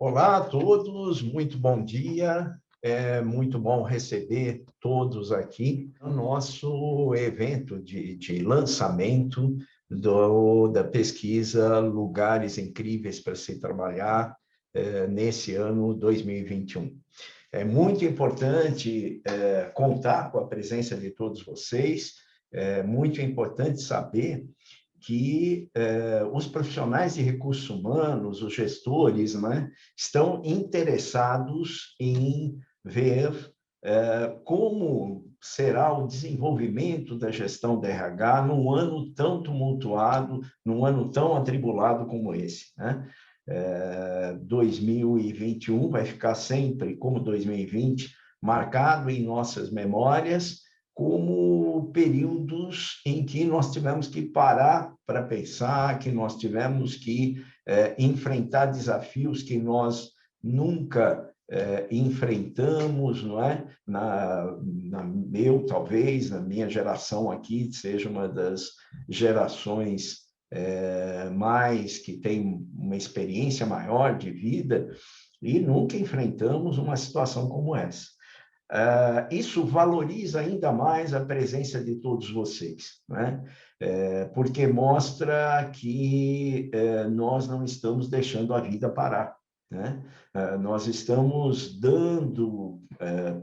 Olá a todos, muito bom dia. É muito bom receber todos aqui no nosso evento de lançamento da pesquisa Lugares Incríveis para se Trabalhar nesse ano 2021. É muito importante contar com a presença de todos vocês, é muito importante saber que os profissionais de recursos humanos, os gestores, né, estão interessados em ver como será o desenvolvimento da gestão da RH num ano tão tumultuado, num ano tão atribulado como esse, né? 2021 vai ficar sempre, como 2020, marcado em nossas memórias como períodos em que nós tivemos que parar para pensar, que nós tivemos que enfrentar desafios que nós nunca enfrentamos, não é? Talvez, na minha geração aqui, seja uma das gerações mais que tem uma experiência maior de vida, e nunca enfrentamos uma situação como essa. Isso valoriza ainda mais a presença de todos vocês, né? Porque mostra que nós não estamos deixando a vida parar, né? Nós estamos dando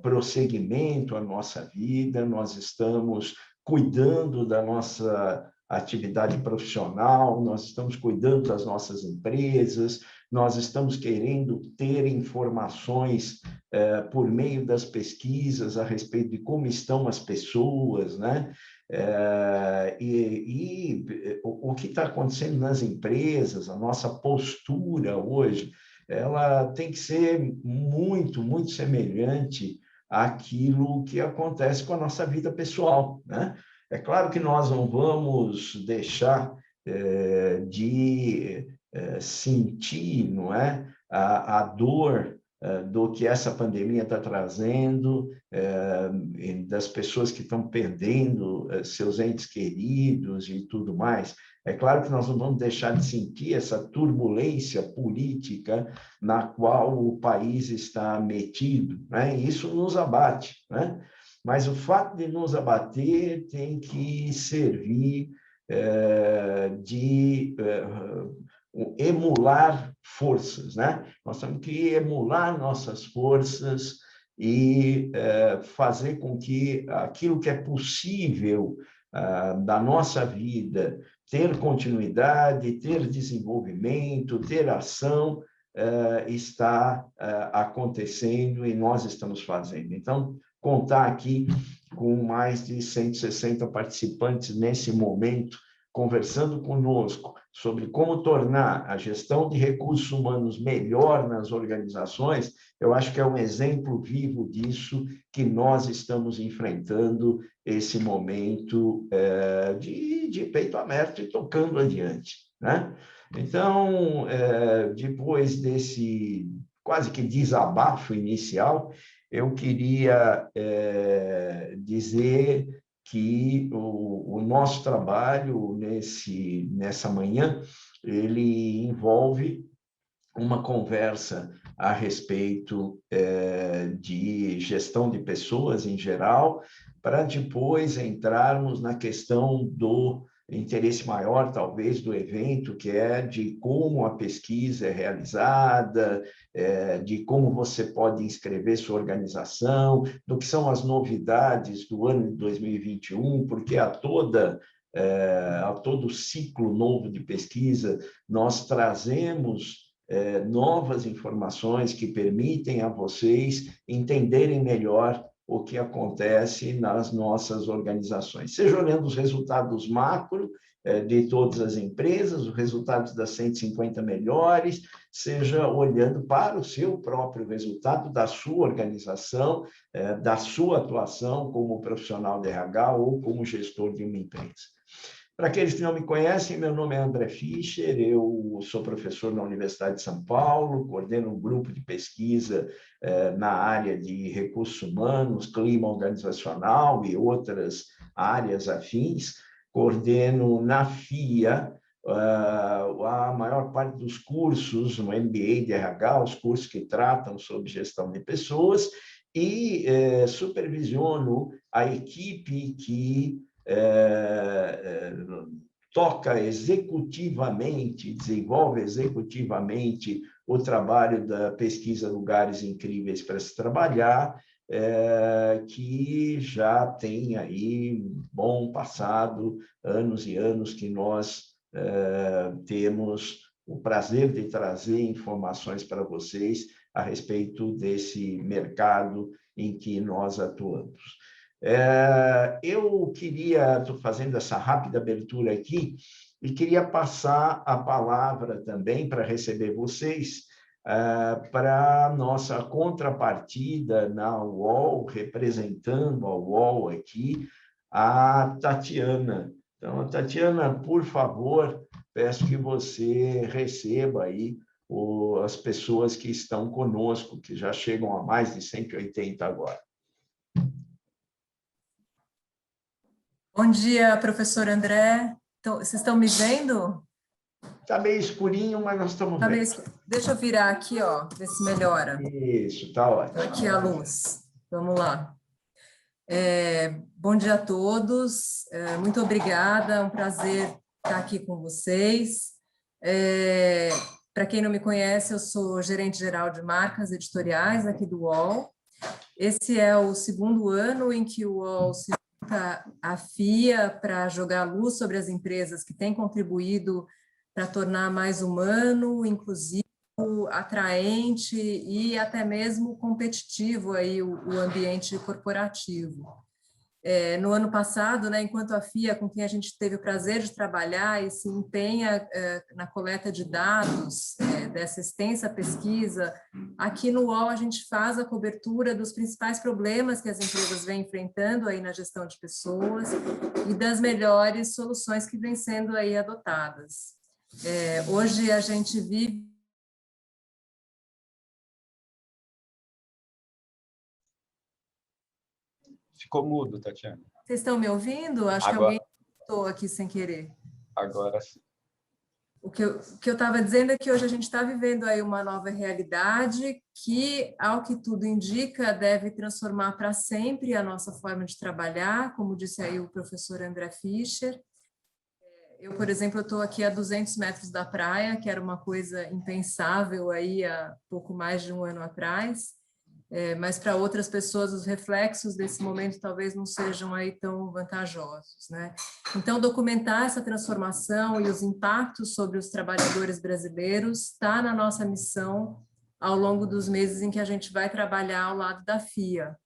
prosseguimento à nossa vida, nós estamos cuidando da nossa atividade profissional, nós estamos cuidando das nossas empresas, nós estamos querendo ter informações por meio das pesquisas a respeito de como estão as pessoas, né? O que está acontecendo nas empresas, a nossa postura hoje, ela tem que ser muito, muito semelhante àquilo que acontece com a nossa vida pessoal, né? É claro que nós não vamos deixar de sentir, não é, a dor do que essa pandemia está trazendo, das pessoas que estão perdendo seus entes queridos e tudo mais. É claro que nós não vamos deixar de sentir essa turbulência política na qual o país está metido, né? Isso nos abate, né? Mas o fato de nos abater tem que servir de emular forças, né? Nós temos que emular nossas forças e fazer com que aquilo que é possível da nossa vida ter continuidade, ter desenvolvimento, ter ação, está acontecendo e nós estamos fazendo. Então, contar aqui com mais de 160 participantes nesse momento, conversando conosco sobre como tornar a gestão de recursos humanos melhor nas organizações, eu acho que é um exemplo vivo disso que nós estamos enfrentando esse momento de peito aberto e tocando adiante, né? Então, depois desse quase que desabafo inicial, eu queria dizer que o nosso trabalho nessa manhã, ele envolve uma conversa a respeito de gestão de pessoas em geral, para depois entrarmos na questão do interesse maior, talvez, do evento, que é de como a pesquisa é realizada, de como você pode inscrever sua organização, do que são as novidades do ano de 2021, porque a todo o ciclo novo de pesquisa, nós trazemos novas informações que permitem a vocês entenderem melhor o que acontece nas nossas organizações, seja olhando os resultados macro de todas as empresas, os resultados das 150 melhores, seja olhando para o seu próprio resultado da sua organização, da sua atuação como profissional de RH ou como gestor de uma empresa. Para aqueles que não me conhecem, meu nome é André Fischer, eu sou professor na Universidade de São Paulo, coordeno um grupo de pesquisa na área de recursos humanos, clima organizacional e outras áreas afins, coordeno na FIA a maior parte dos cursos, no MBA de RH, os cursos que tratam sobre gestão de pessoas, e supervisiono a equipe que toca executivamente, desenvolve executivamente o trabalho da pesquisa Lugares Incríveis para se Trabalhar, que já tem aí um bom passado, anos e anos que nós temos o prazer de trazer informações para vocês a respeito desse mercado em que nós atuamos. Eu queria, estou fazendo essa rápida abertura aqui, e queria passar a palavra também para receber vocês para a nossa contrapartida na UOL, representando a UOL aqui, a Tatiana. Então, Tatiana, por favor, peço que você receba aí as pessoas que estão conosco, que já chegam a mais de 180 agora. Bom dia, professor André. Então, vocês estão me vendo? Está meio escurinho, mas nós estamos vendo. Deixa eu virar aqui, ó, ver se melhora. Isso, está ótimo. Aqui a luz. Vamos lá. Bom dia a todos. Muito obrigada. É um prazer estar aqui com vocês. Para quem não me conhece, eu sou gerente-geral de marcas editoriais aqui do UOL. Esse é o segundo ano em que o UOL se junta à FIA para jogar luz sobre as empresas que têm contribuído para tornar mais humano, inclusivo, atraente e até mesmo competitivo aí o ambiente corporativo. No ano passado, né, enquanto a FIA, com quem a gente teve o prazer de trabalhar e se empenha na coleta de dados dessa extensa pesquisa, aqui no UOL a gente faz a cobertura dos principais problemas que as empresas vêm enfrentando aí na gestão de pessoas e das melhores soluções que vêm sendo aí adotadas. Hoje a gente vive... Ficou mudo, Tatiana. Vocês estão me ouvindo? Acho que alguém estou aqui sem querer. Agora sim. O que eu estava dizendo é que hoje a gente está vivendo aí uma nova realidade que, ao que tudo indica, deve transformar para sempre a nossa forma de trabalhar, como disse aí o professor André Fischer. Eu, por exemplo, estou aqui a 200 metros da praia, que era uma coisa impensável aí há pouco mais de um ano atrás. Mas para outras pessoas os reflexos desse momento talvez não sejam aí tão vantajosos, né? Então, documentar essa transformação e os impactos sobre os trabalhadores brasileiros está na nossa missão ao longo dos meses em que a gente vai trabalhar ao lado da FIA.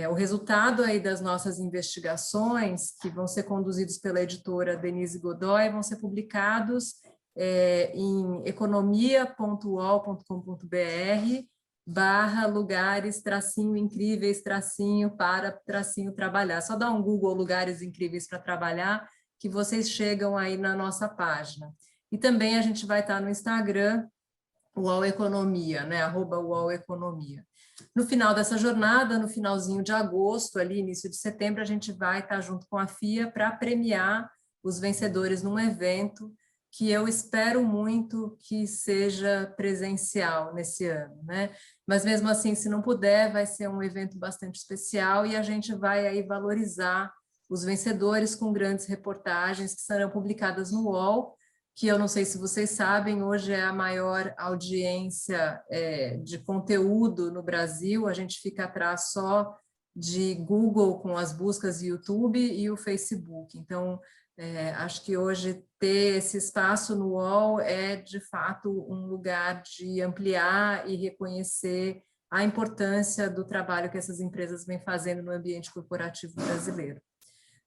O resultado aí das nossas investigações, que vão ser conduzidos pela editora Denise Godoy, vão ser publicados em economia.uol.com.br/lugares-incríveis-para-trabalhar. Só dá um Google Lugares Incríveis para Trabalhar, que vocês chegam aí na nossa página. E também a gente vai estar no Instagram, UOL Economia, né? @UOL Economia. No final dessa jornada, no finalzinho de agosto, ali, início de setembro, a gente vai estar junto com a FIA para premiar os vencedores num evento que eu espero muito que seja presencial nesse ano, né? Mas mesmo assim, se não puder, vai ser um evento bastante especial e a gente vai aí valorizar os vencedores com grandes reportagens que serão publicadas no UOL, que eu não sei se vocês sabem, hoje é a maior audiência de conteúdo no Brasil, a gente fica atrás só de Google com as buscas YouTube e o Facebook. Então, acho que hoje ter esse espaço no UOL é, de fato, um lugar de ampliar e reconhecer a importância do trabalho que essas empresas vêm fazendo no ambiente corporativo brasileiro.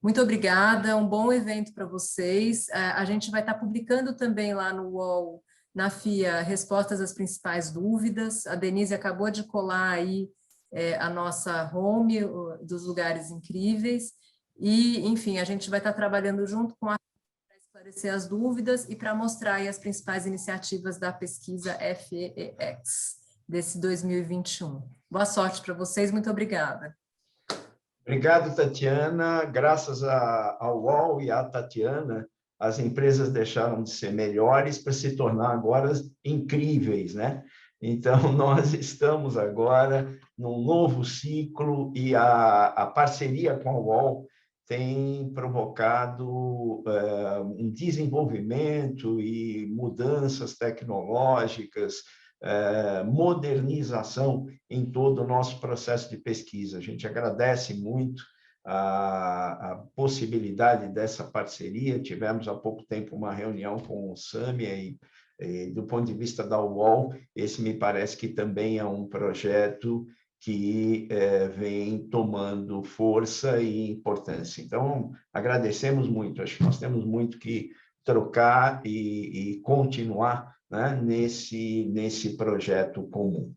Muito obrigada, um bom evento para vocês. A gente vai estar publicando também lá no UOL, na FIA, respostas às principais dúvidas. A Denise acabou de colar aí a nossa home dos Lugares Incríveis. E, enfim, a gente vai estar trabalhando junto com a para esclarecer as dúvidas e para mostrar aí as principais iniciativas da pesquisa FEEX desse 2021. Boa sorte para vocês, muito obrigada. Obrigado, Tatiana. Graças ao UOL e à Tatiana, as empresas deixaram de ser melhores para se tornar agora incríveis, né? Então, nós estamos agora num novo ciclo e a parceria com a UOL tem provocado um desenvolvimento e mudanças tecnológicas, modernização em todo o nosso processo de pesquisa. A gente agradece muito a possibilidade dessa parceria. Tivemos há pouco tempo uma reunião com o Sâmia e do ponto de vista da UOL, esse me parece que também é um projeto que vem tomando força e importância. Então, agradecemos muito. Acho que nós temos muito que trocar e continuar, né, nesse projeto comum.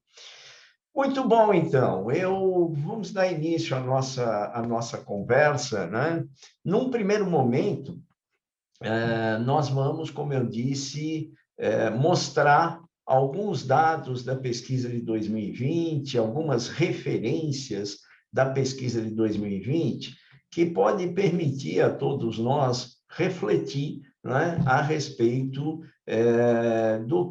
Muito bom, então. Vamos dar início à nossa conversa, né? Num primeiro momento, nós vamos, como eu disse, mostrar alguns dados da pesquisa de 2020, algumas referências da pesquisa de 2020, que pode permitir a todos nós refletir, né, a respeito do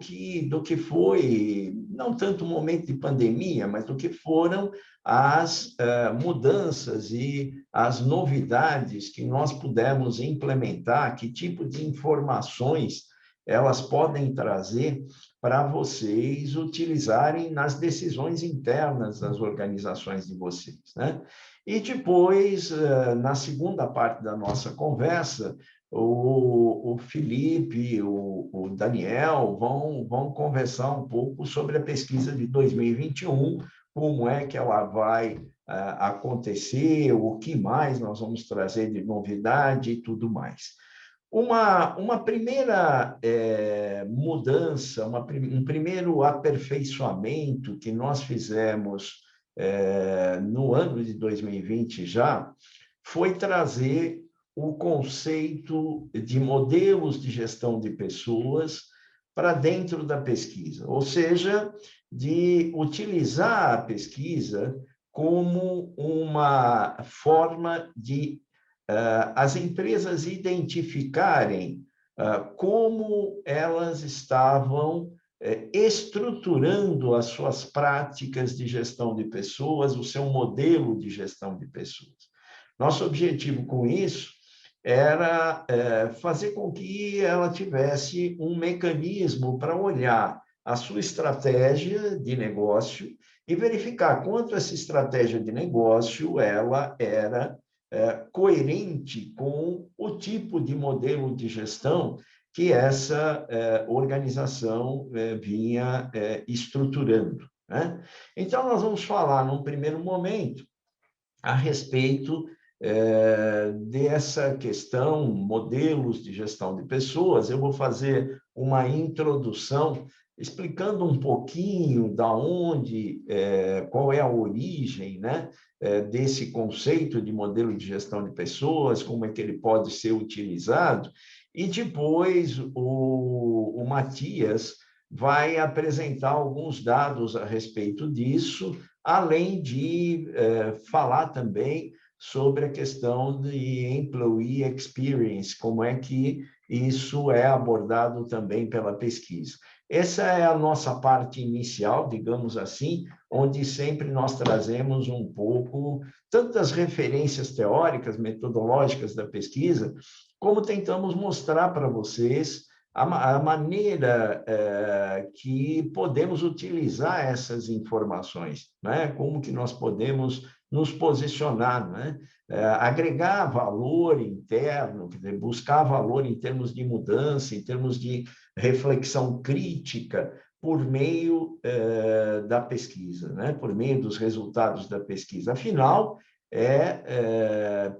que foi, não tanto o momento de pandemia, mas do que foram as mudanças e as novidades que nós pudemos implementar, que tipo de informações elas podem trazer para vocês utilizarem nas decisões internas das organizações de vocês, né? E depois, na segunda parte da nossa conversa, o Felipe, o Daniel vão conversar um pouco sobre a pesquisa de 2021, como é que ela vai acontecer, o que mais nós vamos trazer de novidade e tudo mais. Uma primeira mudança, um primeiro aperfeiçoamento que nós fizemos no ano de 2020 já, foi trazer o conceito de modelos de gestão de pessoas para dentro da pesquisa, ou seja, de utilizar a pesquisa como uma forma de as empresas identificarem como elas estavam estruturando as suas práticas de gestão de pessoas, o seu modelo de gestão de pessoas. Nosso objetivo com isso era fazer com que ela tivesse um mecanismo para olhar a sua estratégia de negócio e verificar quanto essa estratégia de negócio ela era coerente com o tipo de modelo de gestão que essa organização vinha estruturando, né? Então, nós vamos falar, num primeiro momento, a respeito dessa questão, modelos de gestão de pessoas. Eu vou fazer uma introdução explicando um pouquinho da onde, qual é a origem, né, desse conceito de modelo de gestão de pessoas, como é que ele pode ser utilizado, e depois o Matias vai apresentar alguns dados a respeito disso, além de falar também sobre a questão de employee experience, como é que isso é abordado também pela pesquisa. Essa é a nossa parte inicial, digamos assim, onde sempre nós trazemos um pouco, tanto das referências teóricas, metodológicas da pesquisa, como tentamos mostrar para vocês a maneira que podemos utilizar essas informações, né? Como que nós podemos nos posicionar, né? Agregar valor interno, quer dizer, buscar valor em termos de mudança, em termos de reflexão crítica, por meio da pesquisa, né? Por meio dos resultados da pesquisa. Afinal,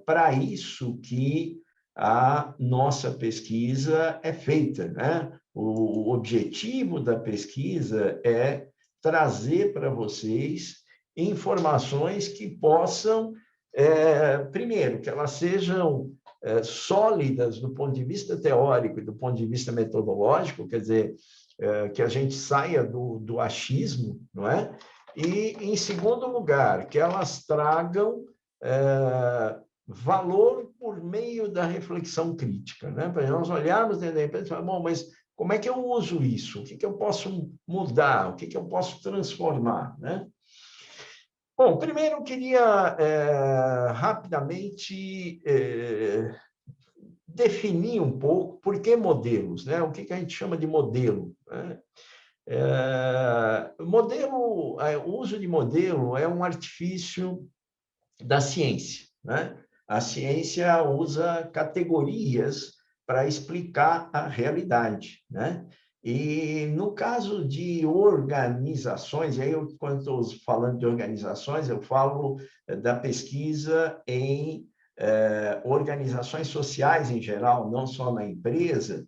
para isso que a nossa pesquisa é feita, né? O objetivo da pesquisa é trazer para vocês informações que possam, primeiro, que elas sejam sólidas do ponto de vista teórico e do ponto de vista metodológico, quer dizer, que a gente saia do achismo, não é? E, em segundo lugar, que elas tragam valor por meio da reflexão crítica, né? Para nós olharmos dentro da empresa e falar, bom, mas como é que eu uso isso? O que eu posso mudar? O que eu posso transformar, né? Bom, primeiro eu queria rapidamente definir um pouco por que modelos, né? O que a gente chama de modelo, né? O uso de modelo é um artifício da ciência, né? A ciência usa categorias para explicar a realidade, né? E no caso de organizações, e aí quando estou falando de organizações, eu falo da pesquisa em organizações sociais em geral, não só na empresa.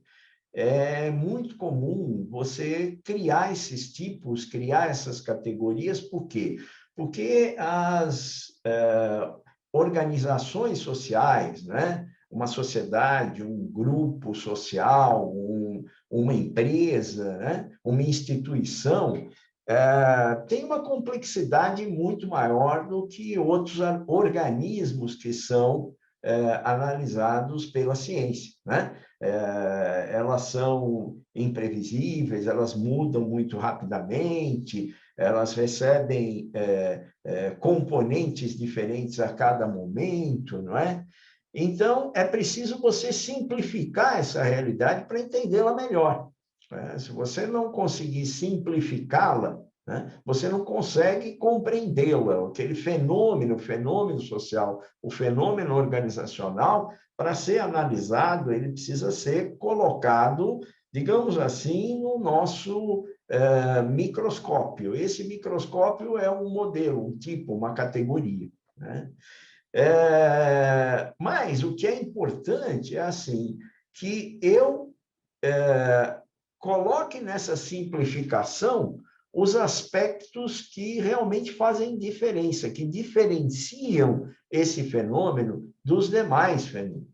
É muito comum você criar esses tipos, criar essas categorias, por quê? Porque as organizações sociais, né? Uma sociedade, um grupo social, uma empresa, né? Uma instituição, tem uma complexidade muito maior do que outros organismos que são analisados pela ciência, né? Elas são imprevisíveis, elas mudam muito rapidamente, elas recebem componentes diferentes a cada momento, não é? Então, é preciso você simplificar essa realidade para entendê-la melhor, né? Se você não conseguir simplificá-la, né, você não consegue compreendê-la. Aquele fenômeno social, o fenômeno organizacional, para ser analisado, ele precisa ser colocado, digamos assim, no nosso microscópio. Esse microscópio é um modelo, um tipo, uma categoria, né? Mas o que é importante é assim, que eu coloque nessa simplificação os aspectos que realmente fazem diferença, que diferenciam esse fenômeno dos demais fenômenos.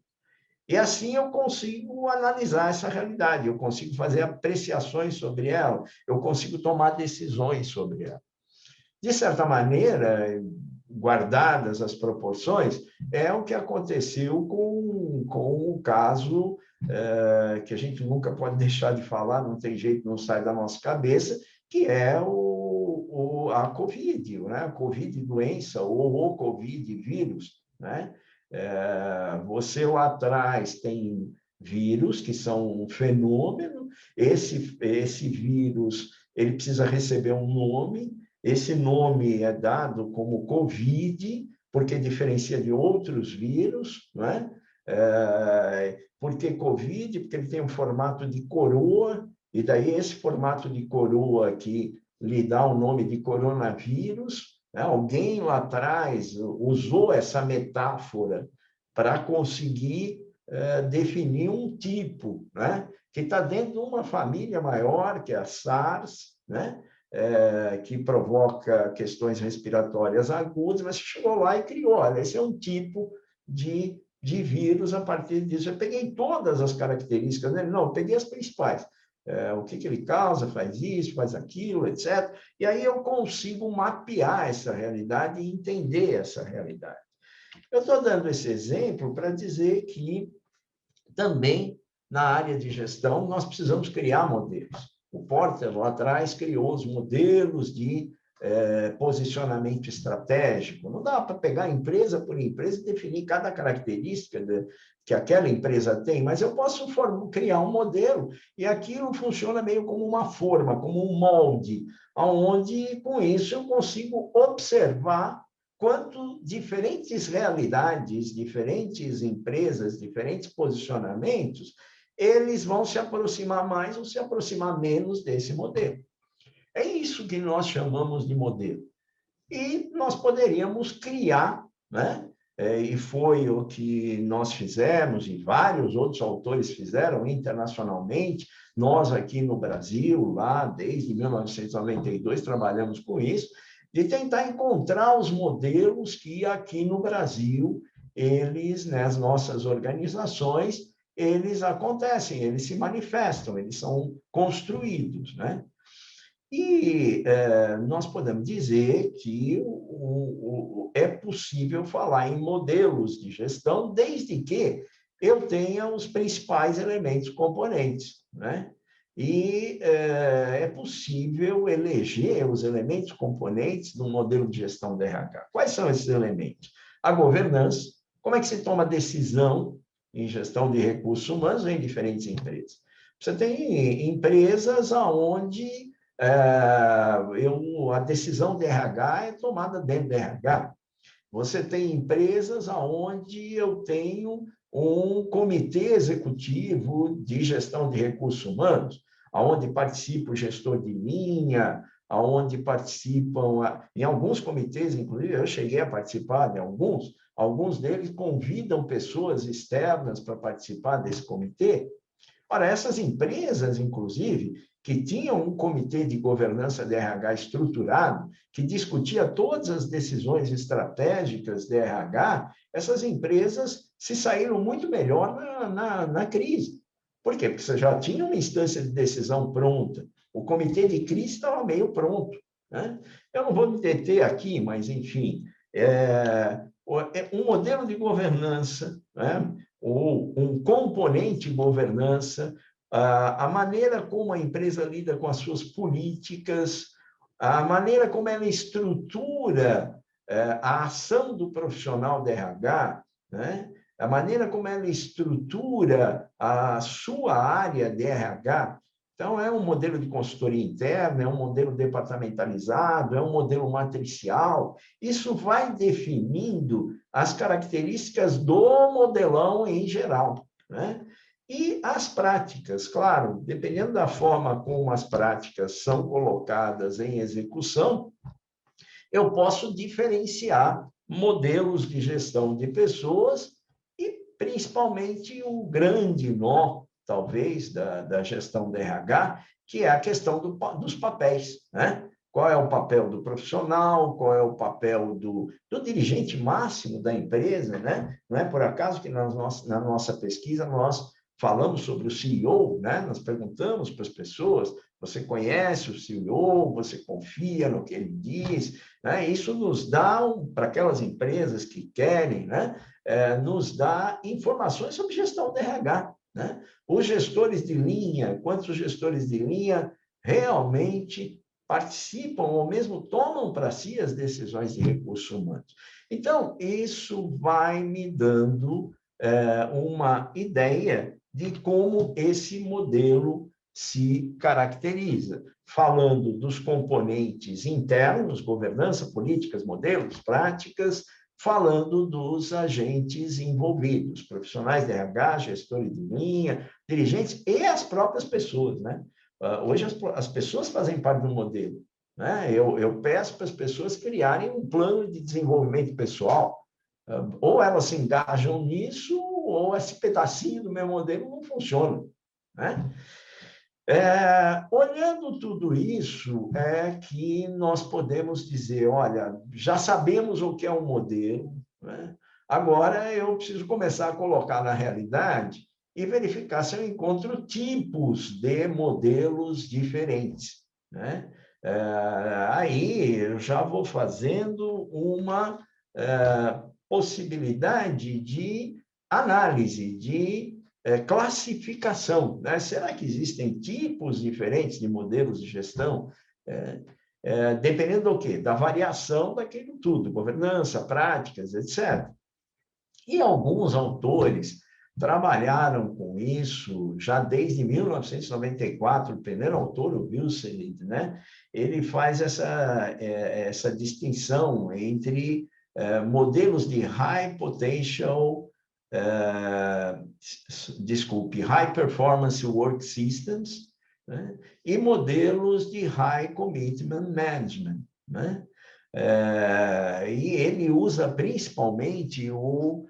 E assim eu consigo analisar essa realidade, eu consigo fazer apreciações sobre ela, eu consigo tomar decisões sobre ela. De certa maneira, guardadas as proporções, é o que aconteceu com o caso que a gente nunca pode deixar de falar, não tem jeito, não sai da nossa cabeça, que é a Covid, né? A Covid doença, ou o Covid vírus, né? Você lá atrás tem vírus que são um fenômeno, esse vírus ele precisa receber um nome, esse nome é dado como Covid, porque diferencia de outros vírus, não é? Por que Covid? Porque ele tem um formato de coroa, e daí esse formato de coroa aqui lhe dá o nome de coronavírus, né? Alguém lá atrás usou essa metáfora para conseguir definir um tipo, né? Que está dentro de uma família maior, que é a SARS, né? Que provoca questões respiratórias agudas, mas chegou lá e criou, olha, esse é um tipo de vírus. A partir disso eu peguei todas as características dele, não, eu peguei as principais, o que ele causa, faz isso, faz aquilo, etc. E aí eu consigo mapear essa realidade e entender essa realidade. Eu estou dando esse exemplo para dizer que também na área de gestão nós precisamos criar modelos. O Porter, lá atrás, criou os modelos de posicionamento estratégico. Não dá para pegar empresa por empresa e definir cada característica que aquela empresa tem, mas eu posso criar um modelo e aquilo funciona meio como uma forma, como um molde, onde, com isso, eu consigo observar quanto diferentes realidades, diferentes empresas, diferentes posicionamentos, eles vão se aproximar mais ou se aproximar menos desse modelo. É isso que nós chamamos de modelo. E nós poderíamos criar, né? E foi o que nós fizemos, e vários outros autores fizeram internacionalmente. Nós aqui no Brasil, lá desde 1992, trabalhamos com isso, de tentar encontrar os modelos que aqui no Brasil, eles, nas nossas organizações, eles acontecem, eles se manifestam, eles são construídos, né? E nós podemos dizer que é possível falar em modelos de gestão desde que eu tenha os principais elementos componentes, né? E é possível eleger os elementos componentes do modelo de gestão de RH. Quais são esses elementos? A governança, como é que se toma decisão em gestão de recursos humanos em diferentes empresas? Você tem empresas onde a decisão de RH é tomada dentro de RH. Você tem empresas onde eu tenho um comitê executivo de gestão de recursos humanos, onde participa o gestor de linha, onde participam, em alguns comitês, inclusive, eu cheguei a participar de alguns deles convidam pessoas externas para participar desse comitê. Ora, essas empresas, inclusive, que tinham um comitê de governança de RH estruturado, que discutia todas as decisões estratégicas de RH, essas empresas se saíram muito melhor na crise. Por quê? Porque você já tinha uma instância de decisão pronta, o comitê de crise estava meio pronto, né? Eu não vou me deter aqui, mas, enfim, um modelo de governança, né? Ou um componente governança, a maneira como a empresa lida com as suas políticas, a maneira como ela estrutura a ação do profissional de RH, né? A maneira como ela estrutura a sua área de RH. Então, é um modelo de consultoria interna, é um modelo departamentalizado, é um modelo matricial. Isso vai definindo as características do modelão em geral, né? E as práticas, claro, dependendo da forma como as práticas são colocadas em execução, eu posso diferenciar modelos de gestão de pessoas e, principalmente, o grande nó, talvez, da gestão da RH, que é a questão dos papéis, né? Qual é o papel do profissional, qual é o papel do dirigente máximo da empresa, né? Não é por acaso que na nossa pesquisa nós falamos sobre o CEO, né? Nós perguntamos para as pessoas, você conhece o CEO, você confia no que ele diz, né? Isso nos dá, para aquelas empresas que querem, né? Nos dá informações sobre gestão de RH, né? Os gestores de linha, quantos gestores de linha realmente participam ou mesmo tomam para si as decisões de recursos humanos. Então, isso vai me dando uma ideia de como esse modelo se caracteriza, falando dos componentes internos, governança, políticas, modelos, práticas, falando dos agentes envolvidos, profissionais de RH, gestores de linha, dirigentes e as próprias pessoas, né? Hoje as pessoas fazem parte do modelo, né? Eu peço para as pessoas criarem um plano de desenvolvimento pessoal, ou elas se engajam nisso, ou esse pedacinho do meu modelo não funciona, né? Olhando tudo isso, é que nós podemos dizer, olha, já sabemos o que é um modelo, né? Agora eu preciso começar a colocar na realidade e verificar se eu encontro tipos de modelos diferentes, né? Aí eu já vou fazendo uma possibilidade de análise, de classificação, né? Será que existem tipos diferentes de modelos de gestão? Dependendo do quê? Da variação daquilo tudo, governança, práticas, etc. E alguns autores trabalharam com isso já desde 1994, o primeiro autor, o Wilselid, né? Ele faz essa distinção entre modelos de high potential, high performance work systems, né? E modelos de high commitment management, né? E ele usa principalmente o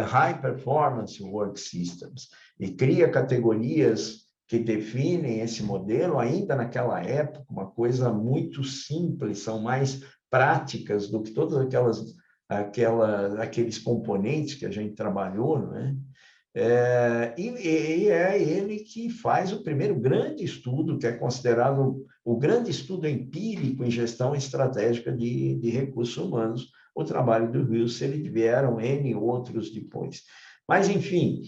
high performance work systems e cria categorias que definem esse modelo ainda naquela época, uma coisa muito simples, são mais práticas do que todas aqueles componentes que a gente trabalhou, né? E é ele que faz o primeiro grande estudo, que é considerado o grande estudo empírico em gestão estratégica de recursos humanos, o trabalho do Wilson, e vieram N outros depois. Mas, enfim,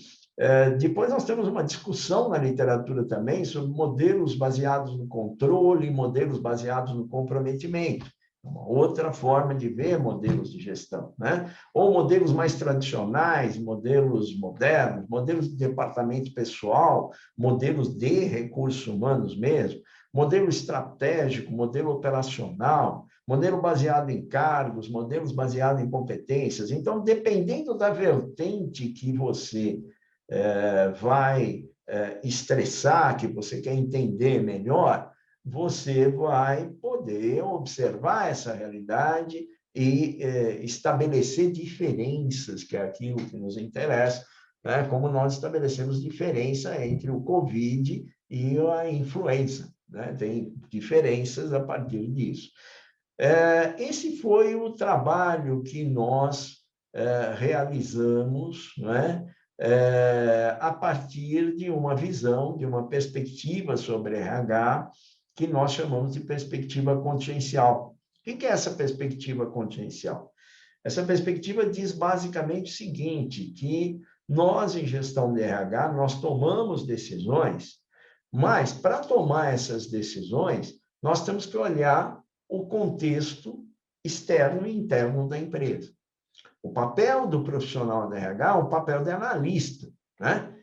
depois nós temos uma discussão na literatura também sobre modelos baseados no controle, modelos baseados no comprometimento. Uma outra forma de ver modelos de gestão, né? Ou modelos mais tradicionais, modelos modernos, modelos de departamento pessoal, modelos de recursos humanos mesmo, modelo estratégico, modelo operacional, modelo baseado em cargos, modelos baseados em competências. Então, dependendo da vertente que você vai estressar, que você quer entender melhor, você vai poder observar essa realidade e estabelecer diferenças, que é aquilo que nos interessa, né? Como nós estabelecemos diferença entre o COVID e a influenza, né? Tem diferenças a partir disso. Esse foi o trabalho que nós realizamos, né? A partir de uma visão, de uma perspectiva sobre RH, que nós chamamos de perspectiva contingencial. O que é essa perspectiva contingencial? Essa perspectiva diz basicamente o seguinte, que nós, em gestão de RH, nós tomamos decisões, mas, para tomar essas decisões, nós temos que olhar o contexto externo e interno da empresa. O papel do profissional da RH é o papel de analista, né?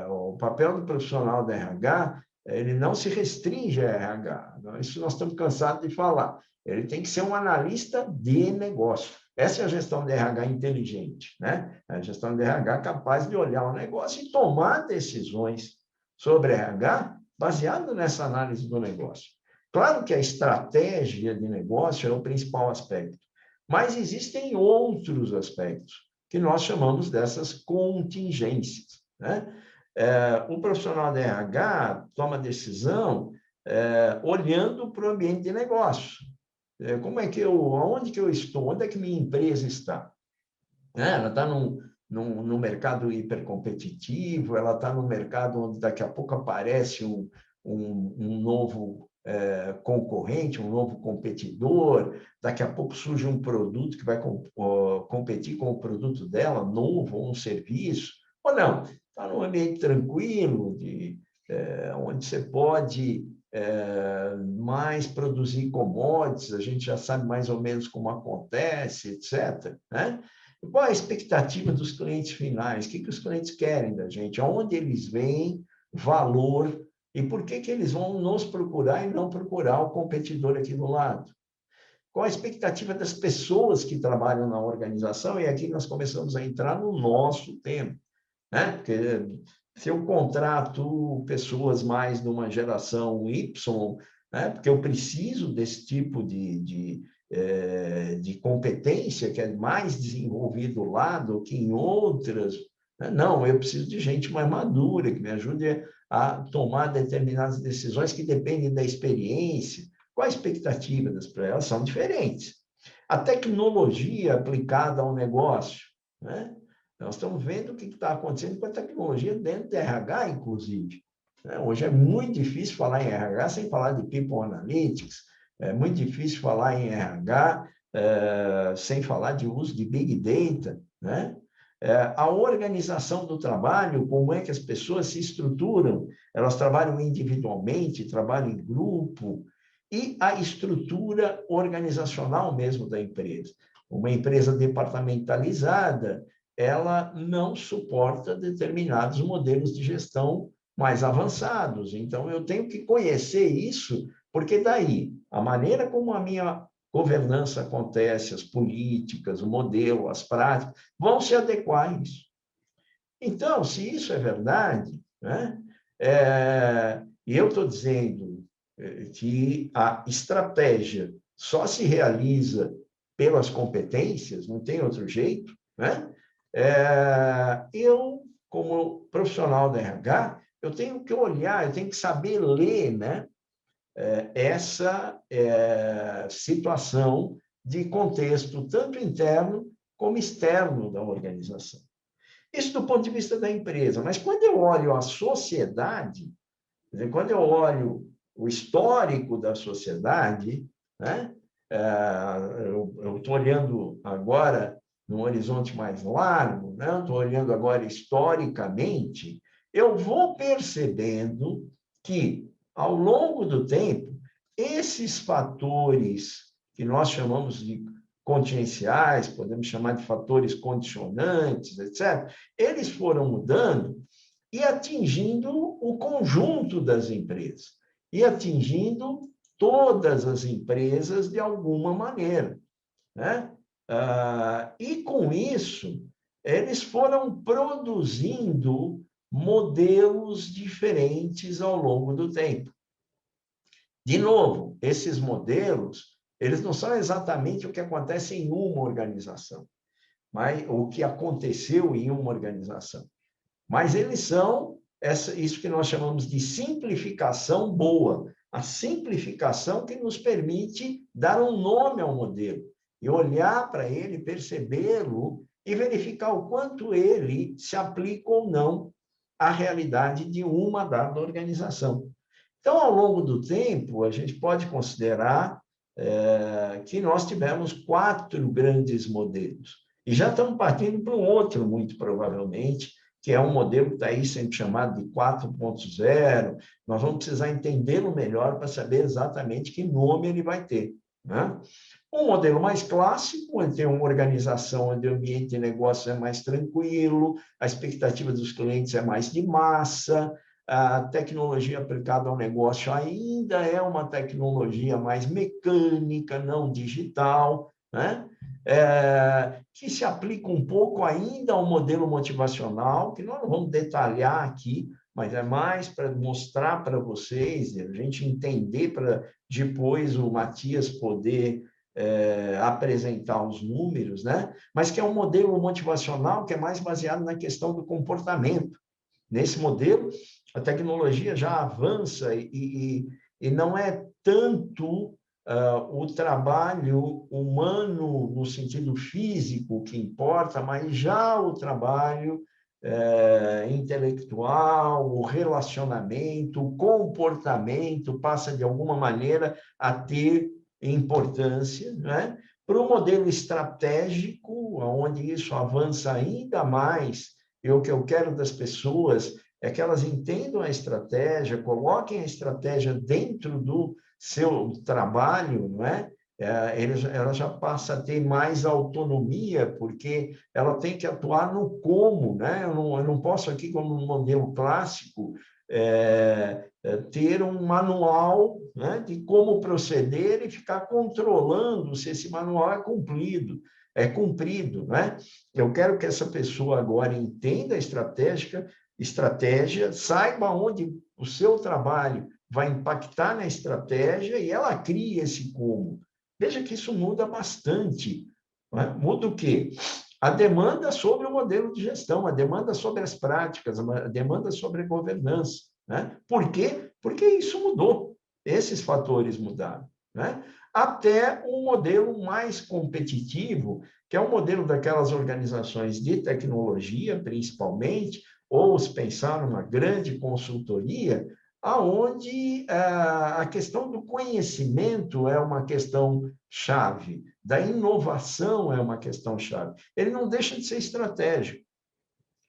O papel do profissional da RH, ele não se restringe a RH. Isso nós estamos cansados de falar. Ele tem que ser um analista de negócio. Essa é a gestão de RH inteligente, né? A gestão de RH capaz de olhar o negócio e tomar decisões sobre RH baseado nessa análise do negócio. Claro que a estratégia de negócio é o principal aspecto, mas existem outros aspectos que nós chamamos dessas contingências, né? Um profissional de RH toma decisão olhando para o ambiente de negócio. Como é que aonde que eu estou? Onde é que minha empresa está? Ela está num mercado hipercompetitivo, ela está num mercado onde daqui a pouco aparece um novo concorrente, um novo competidor, daqui a pouco surge um produto que vai competir com o produto dela, novo, ou um serviço, ou não, está num ambiente tranquilo, onde você pode mais produzir commodities, a gente já sabe mais ou menos como acontece, etc., né? Qual a expectativa dos clientes finais? O que os clientes querem da gente? Aonde eles veem valor e por que eles vão nos procurar e não procurar o competidor aqui do lado? Qual a expectativa das pessoas que trabalham na organização? E aqui nós começamos a entrar no nosso tema, né? Porque se eu contrato pessoas mais de uma geração Y, né? Porque eu preciso desse tipo de competência que é mais desenvolvido lá do que em outras. Não, eu preciso de gente mais madura, que me ajude a tomar determinadas decisões que dependem da experiência. Qual a expectativa das pessoas? Elas são diferentes. A tecnologia aplicada ao negócio, né? Nós estamos vendo o que está acontecendo com a tecnologia dentro da RH, inclusive. Hoje é muito difícil falar em RH sem falar de People Analytics, é muito difícil falar em RH sem falar de uso de Big Data, né? A organização do trabalho, como é que as pessoas se estruturam, elas trabalham individualmente, trabalham em grupo, e a estrutura organizacional mesmo da empresa. Uma empresa departamentalizada, ela não suporta determinados modelos de gestão mais avançados. Então, eu tenho que conhecer isso, porque daí, a maneira como a minha governança acontece, as políticas, o modelo, as práticas, vão se adequar a isso. Então, se isso é verdade, né? E eu estou dizendo que a estratégia só se realiza pelas competências, não tem outro jeito, né? Eu, como profissional da RH, eu tenho que olhar, eu tenho que saber ler, né? Essa situação de contexto, tanto interno como externo da organização. Isso do ponto de vista da empresa. Mas quando eu olho a sociedade, quer dizer, quando eu olho o histórico da sociedade, né? Eu estou olhando agora num horizonte mais largo, né? Estou olhando agora historicamente, eu vou percebendo que, ao longo do tempo, esses fatores que nós chamamos de contingenciais, podemos chamar de fatores condicionantes, etc., eles foram mudando e atingindo o conjunto das empresas, e atingindo todas as empresas de alguma maneira, né? E com isso, eles foram produzindo modelos diferentes ao longo do tempo. De novo, esses modelos, eles não são exatamente o que acontece em uma organização, mas o que aconteceu em uma organização. Mas eles são isso que nós chamamos de simplificação boa, a simplificação que nos permite dar um nome ao modelo e olhar para ele, percebê-lo e verificar o quanto ele se aplica ou não à realidade de uma dada organização. Então, ao longo do tempo, a gente pode considerar que nós tivemos 4 grandes modelos. E já estamos partindo para um outro, muito provavelmente, que é um modelo que está aí sendo chamado de 4.0. Nós vamos precisar entendê-lo melhor para saber exatamente que nome ele vai ter, né? Um modelo mais clássico, onde tem uma organização onde o ambiente de negócio é mais tranquilo, a expectativa dos clientes é mais de massa, a tecnologia aplicada ao negócio ainda é uma tecnologia mais mecânica, não digital, né? Que se aplica um pouco ainda ao modelo motivacional, que nós não vamos detalhar aqui, mas é mais para mostrar para vocês, a gente entender para depois o Matias poder apresentar os números, né? Mas que é um modelo motivacional que é mais baseado na questão do comportamento. Nesse modelo, a tecnologia já avança e não é tanto o trabalho humano no sentido físico que importa, mas já o trabalho intelectual, o relacionamento, o comportamento passa, de alguma maneira, a ter importância, né? Para o modelo estratégico, onde isso avança ainda mais, e o que eu quero das pessoas é que elas entendam a estratégia, coloquem a estratégia dentro do seu trabalho, não é? Ela já passa a ter mais autonomia, porque ela tem que atuar no como, né? Eu não posso aqui, como um modelo clássico, ter um manual, né, de como proceder e ficar controlando se esse manual é cumprido, né? Eu quero que essa pessoa agora entenda a estratégia, saiba onde o seu trabalho vai impactar na estratégia e ela cria esse como. Veja que isso muda bastante. Né? Muda o quê? A demanda sobre o modelo de gestão, a demanda sobre as práticas, a demanda sobre a governança. Né? Por quê? Porque isso mudou. Esses fatores mudaram. Né? Até um modelo mais competitivo, que é um modelo daquelas organizações de tecnologia, principalmente, ou se pensar numa grande consultoria, aonde a questão do conhecimento é uma questão chave, da inovação é uma questão chave. Ele não deixa de ser estratégico,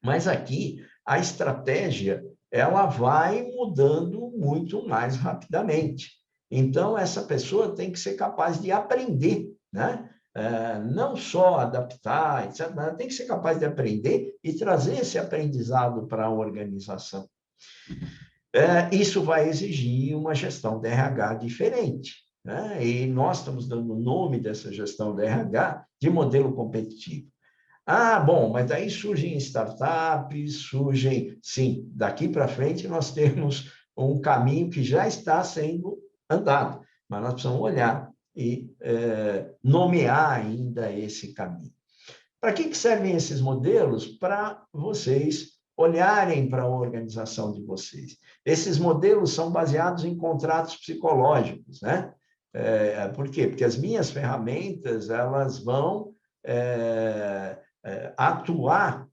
mas aqui a estratégia ela vai mudando muito mais rapidamente. Então, essa pessoa tem que ser capaz de aprender, né? Não só adaptar, etc., mas ela tem que ser capaz de aprender e trazer esse aprendizado para a organização. Isso vai exigir uma gestão de RH diferente, né? E nós estamos dando o nome dessa gestão de RH de modelo competitivo. Bom, mas daí surgem startups, sim, daqui para frente nós temos um caminho que já está sendo andado, mas nós precisamos olhar e nomear ainda esse caminho. Para que servem esses modelos? Para vocês olharem para a organização de vocês. Esses modelos são baseados em contratos psicológicos, né? Por quê? Porque as minhas ferramentas, elas vão atuar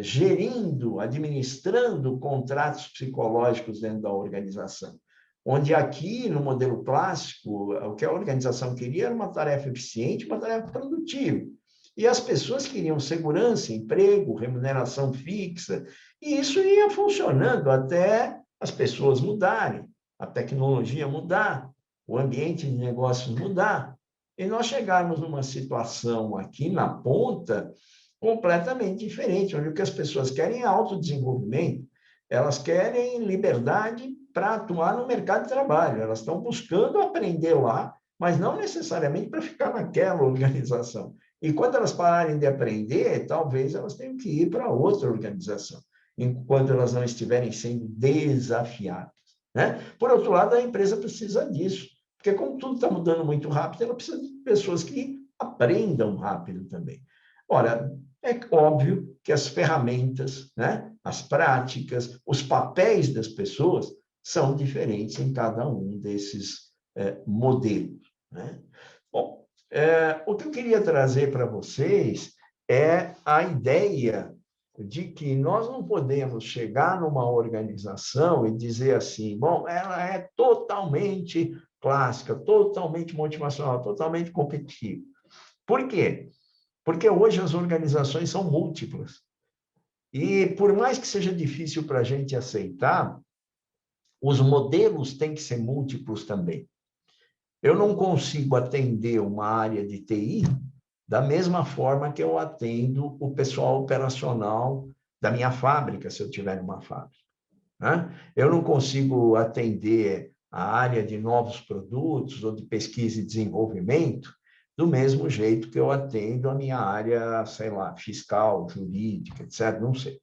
gerindo, administrando contratos psicológicos dentro da organização. Onde aqui, no modelo clássico, o que a organização queria era uma tarefa eficiente, uma tarefa produtiva. E as pessoas queriam segurança, emprego, remuneração fixa, e isso ia funcionando até as pessoas mudarem, a tecnologia mudar, o ambiente de negócios mudar. E nós chegarmos numa situação aqui na ponta completamente diferente, onde o que as pessoas querem é autodesenvolvimento, elas querem liberdade para atuar no mercado de trabalho, elas estão buscando aprender lá, mas não necessariamente para ficar naquela organização. E quando elas pararem de aprender, talvez elas tenham que ir para outra organização, enquanto elas não estiverem sendo desafiadas, né? Por outro lado, a empresa precisa disso, porque como tudo está mudando muito rápido, ela precisa de pessoas que aprendam rápido também. Ora, é óbvio que as ferramentas, né, as práticas, os papéis das pessoas são diferentes em cada um desses modelos, né? Bom, o que eu queria trazer para vocês é a ideia de que nós não podemos chegar numa organização e dizer assim, bom, ela é totalmente clássica, totalmente motivacional, totalmente competitiva. Por quê? Porque hoje as organizações são múltiplas. E por mais que seja difícil para a gente aceitar, os modelos têm que ser múltiplos também. Eu não consigo atender uma área de TI da mesma forma que eu atendo o pessoal operacional da minha fábrica, se eu tiver uma fábrica, né? Eu não consigo atender a área de novos produtos ou de pesquisa e desenvolvimento do mesmo jeito que eu atendo a minha área, sei lá, fiscal, jurídica, etc., não sei,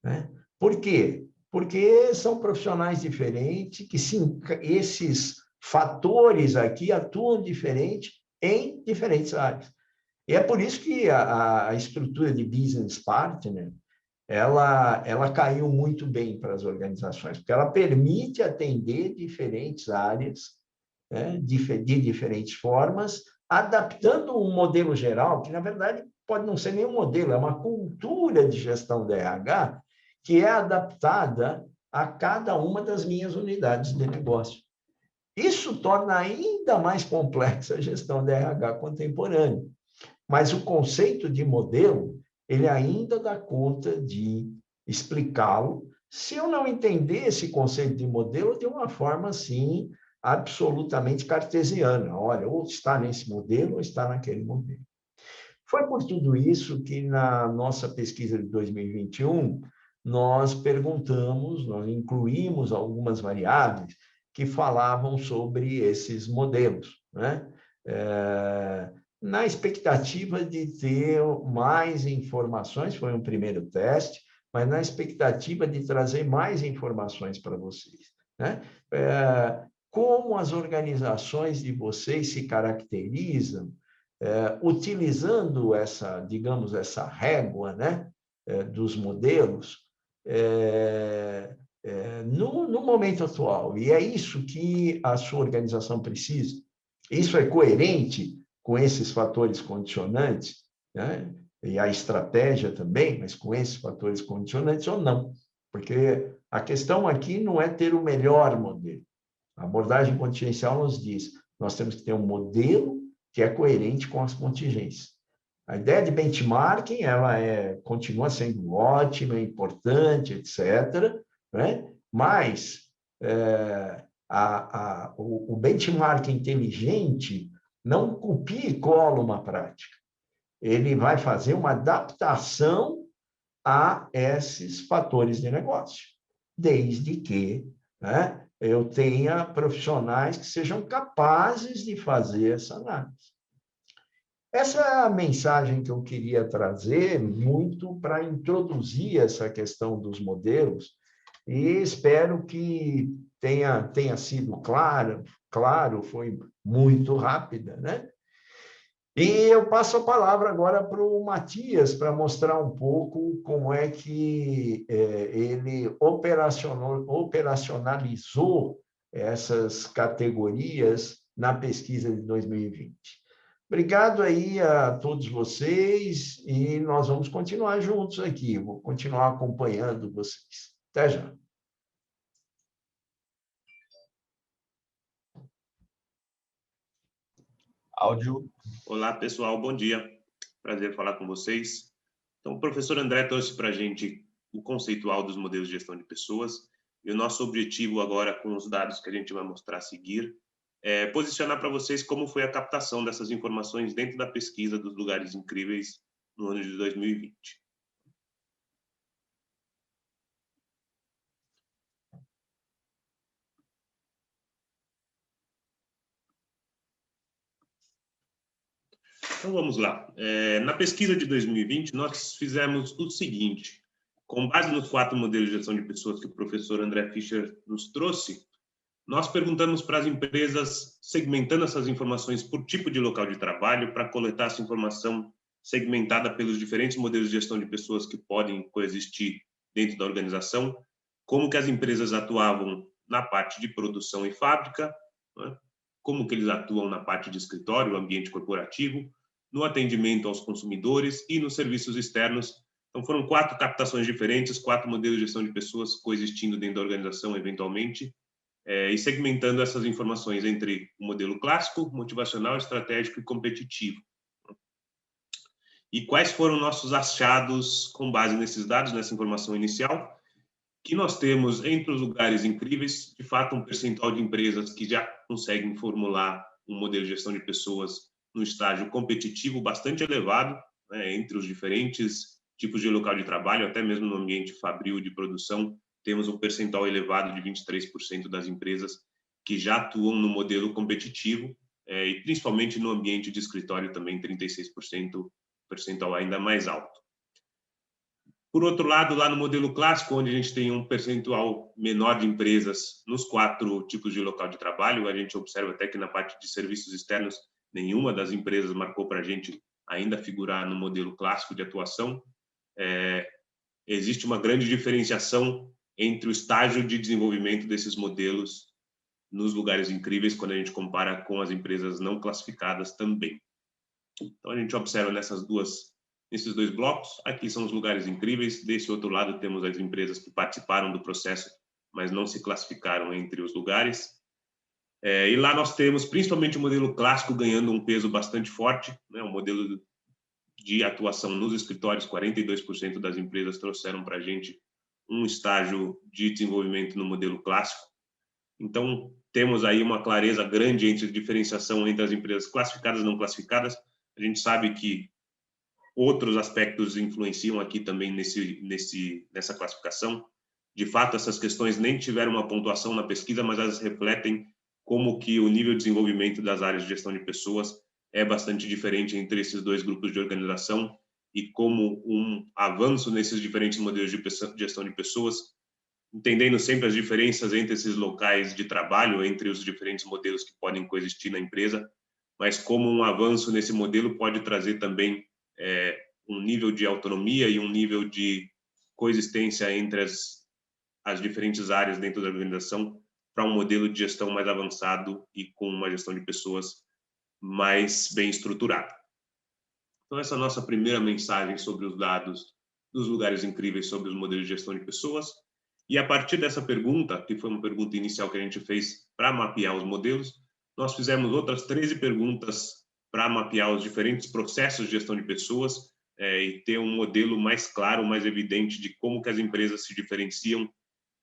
né? Por quê? Porque são profissionais diferentes, que sim, esses fatores aqui atuam diferente em diferentes áreas. E é por isso que a estrutura de business partner, ela caiu muito bem para as organizações, porque ela permite atender diferentes áreas, né, de diferentes formas, adaptando um modelo geral, que, na verdade, pode não ser nenhum modelo, é uma cultura de gestão da RH que é adaptada a cada uma das minhas unidades de negócio. Isso torna ainda mais complexa a gestão da RH contemporânea. Mas o conceito de modelo, ele ainda dá conta de explicá-lo, se eu não entender esse conceito de modelo de uma forma, assim, absolutamente cartesiana. Olha, ou está nesse modelo ou está naquele modelo. Foi por tudo isso que, na nossa pesquisa de 2021, nós perguntamos, nós incluímos algumas variáveis que falavam sobre esses modelos, né? Na expectativa de ter mais informações, foi um primeiro teste, mas na expectativa de trazer mais informações para vocês, né? Como as organizações de vocês se caracterizam utilizando essa, digamos, essa régua, né, dos modelos no momento atual. E é isso que a sua organização precisa. Isso é coerente com esses fatores condicionantes, né? E a estratégia também, mas com esses fatores condicionantes ou não? Porque a questão aqui não é ter o melhor modelo. A abordagem contingencial nos diz, nós temos que ter um modelo que é coerente com as contingências. A ideia de benchmarking, ela continua sendo ótima, importante, etc., né? Mas o benchmarking inteligente não copia e cola uma prática. Ele vai fazer uma adaptação a esses fatores de negócio, desde que, né, eu tenha profissionais que sejam capazes de fazer essa análise. Essa é a mensagem que eu queria trazer, muito para introduzir essa questão dos modelos, e espero que tenha sido claro, foi muito rápida, né? E eu passo a palavra agora para o Matias, para mostrar um pouco como é que ele operacionalizou essas categorias na pesquisa de 2020. Obrigado aí a todos vocês e nós vamos continuar juntos aqui. Vou continuar acompanhando vocês. Até já. Áudio. Olá, pessoal, bom dia. Prazer falar com vocês. Então, o professor André trouxe para a gente o conceitual dos modelos de gestão de pessoas e o nosso objetivo agora, com os dados que a gente vai mostrar a seguir, é posicionar para vocês como foi a captação dessas informações dentro da pesquisa dos lugares incríveis no ano de 2020. Então, vamos lá. Na pesquisa de 2020, nós fizemos o seguinte. Com base nos 4 modelos de gestão de pessoas que o professor André Fischer nos trouxe, nós perguntamos para as empresas, segmentando essas informações por tipo de local de trabalho, para coletar essa informação segmentada pelos diferentes modelos de gestão de pessoas que podem coexistir dentro da organização, como que as empresas atuavam na parte de produção e fábrica, né? Como que eles atuam na parte de escritório, ambiente corporativo, no atendimento aos consumidores e nos serviços externos. Então, foram 4 captações diferentes, 4 modelos de gestão de pessoas coexistindo dentro da organização, eventualmente, e segmentando essas informações entre o modelo clássico, motivacional, estratégico e competitivo. E quais foram nossos achados com base nesses dados, nessa informação inicial? Que nós temos entre os lugares incríveis, de fato, um percentual de empresas que já conseguem formular um modelo de gestão de pessoas no estágio competitivo bastante elevado, né, entre os diferentes tipos de local de trabalho, até mesmo no ambiente fabril de produção, temos um percentual elevado de 23% das empresas que já atuam no modelo competitivo, e principalmente no ambiente de escritório também 36%, percentual ainda mais alto. Por outro lado, lá no modelo clássico, onde a gente tem um percentual menor de empresas nos 4 tipos de local de trabalho, a gente observa até que na parte de serviços externos, nenhuma das empresas marcou para a gente ainda figurar no modelo clássico de atuação. Existe uma grande diferenciação entre o estágio de desenvolvimento desses modelos nos lugares incríveis quando a gente compara com as empresas não classificadas também. Então, a gente observa nesses 2 blocos. Aqui são os lugares incríveis. Desse outro lado, temos as empresas que participaram do processo, mas não se classificaram entre os lugares. E lá nós temos principalmente o modelo clássico ganhando um peso bastante forte, né? O modelo de atuação nos escritórios, 42% das empresas trouxeram para a gente um estágio de desenvolvimento no modelo clássico. Então, temos aí uma clareza grande entre a diferenciação entre as empresas classificadas e não classificadas. A gente sabe que outros aspectos influenciam aqui também nessa classificação. De fato, essas questões nem tiveram uma pontuação na pesquisa, mas elas refletem como que o nível de desenvolvimento das áreas de gestão de pessoas é bastante diferente entre esses 2 grupos de organização e como um avanço nesses diferentes modelos de gestão de pessoas, entendendo sempre as diferenças entre esses locais de trabalho, entre os diferentes modelos que podem coexistir na empresa, mas como um avanço nesse modelo pode trazer também um nível de autonomia e um nível de coexistência entre as diferentes áreas dentro da organização para um modelo de gestão mais avançado e com uma gestão de pessoas mais bem estruturada. Então, essa é a nossa primeira mensagem sobre os dados dos lugares incríveis sobre os modelos de gestão de pessoas. E a partir dessa pergunta, que foi uma pergunta inicial que a gente fez para mapear os modelos, nós fizemos outras 13 perguntas para mapear os diferentes processos de gestão de pessoas e ter um modelo mais claro, mais evidente de como que as empresas se diferenciam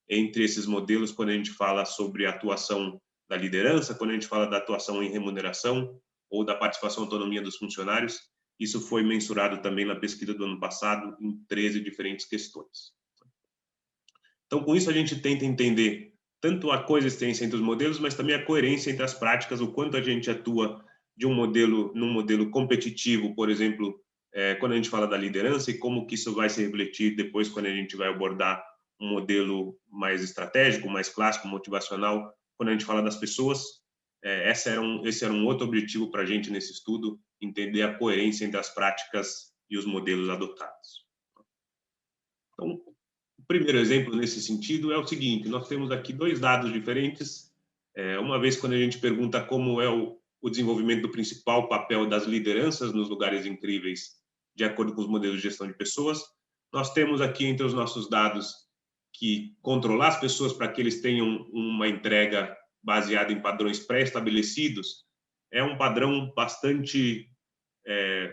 entre esses modelos quando a gente fala sobre a atuação da liderança, quando a gente fala da atuação em remuneração ou da participação e autonomia dos funcionários. Isso foi mensurado também na pesquisa do ano passado em 13 diferentes questões. Então, com isso, a gente tenta entender tanto a coexistência entre os modelos, mas também a coerência entre as práticas, o quanto a gente atua de num modelo competitivo, por exemplo, quando a gente fala da liderança e como que isso vai se refletir depois quando a gente vai abordar um modelo mais estratégico, mais clássico, motivacional, quando a gente fala das pessoas. Esse era um outro objetivo para a gente nesse estudo, entender a coerência entre as práticas e os modelos adotados. Então, o primeiro exemplo nesse sentido é o seguinte: nós temos aqui 2 dados diferentes. Uma vez quando a gente pergunta como é o o desenvolvimento do principal papel das lideranças nos lugares incríveis, de acordo com os modelos de gestão de pessoas. Nós temos aqui entre os nossos dados que controlar as pessoas para que eles tenham uma entrega baseada em padrões pré-estabelecidos é um padrão bastante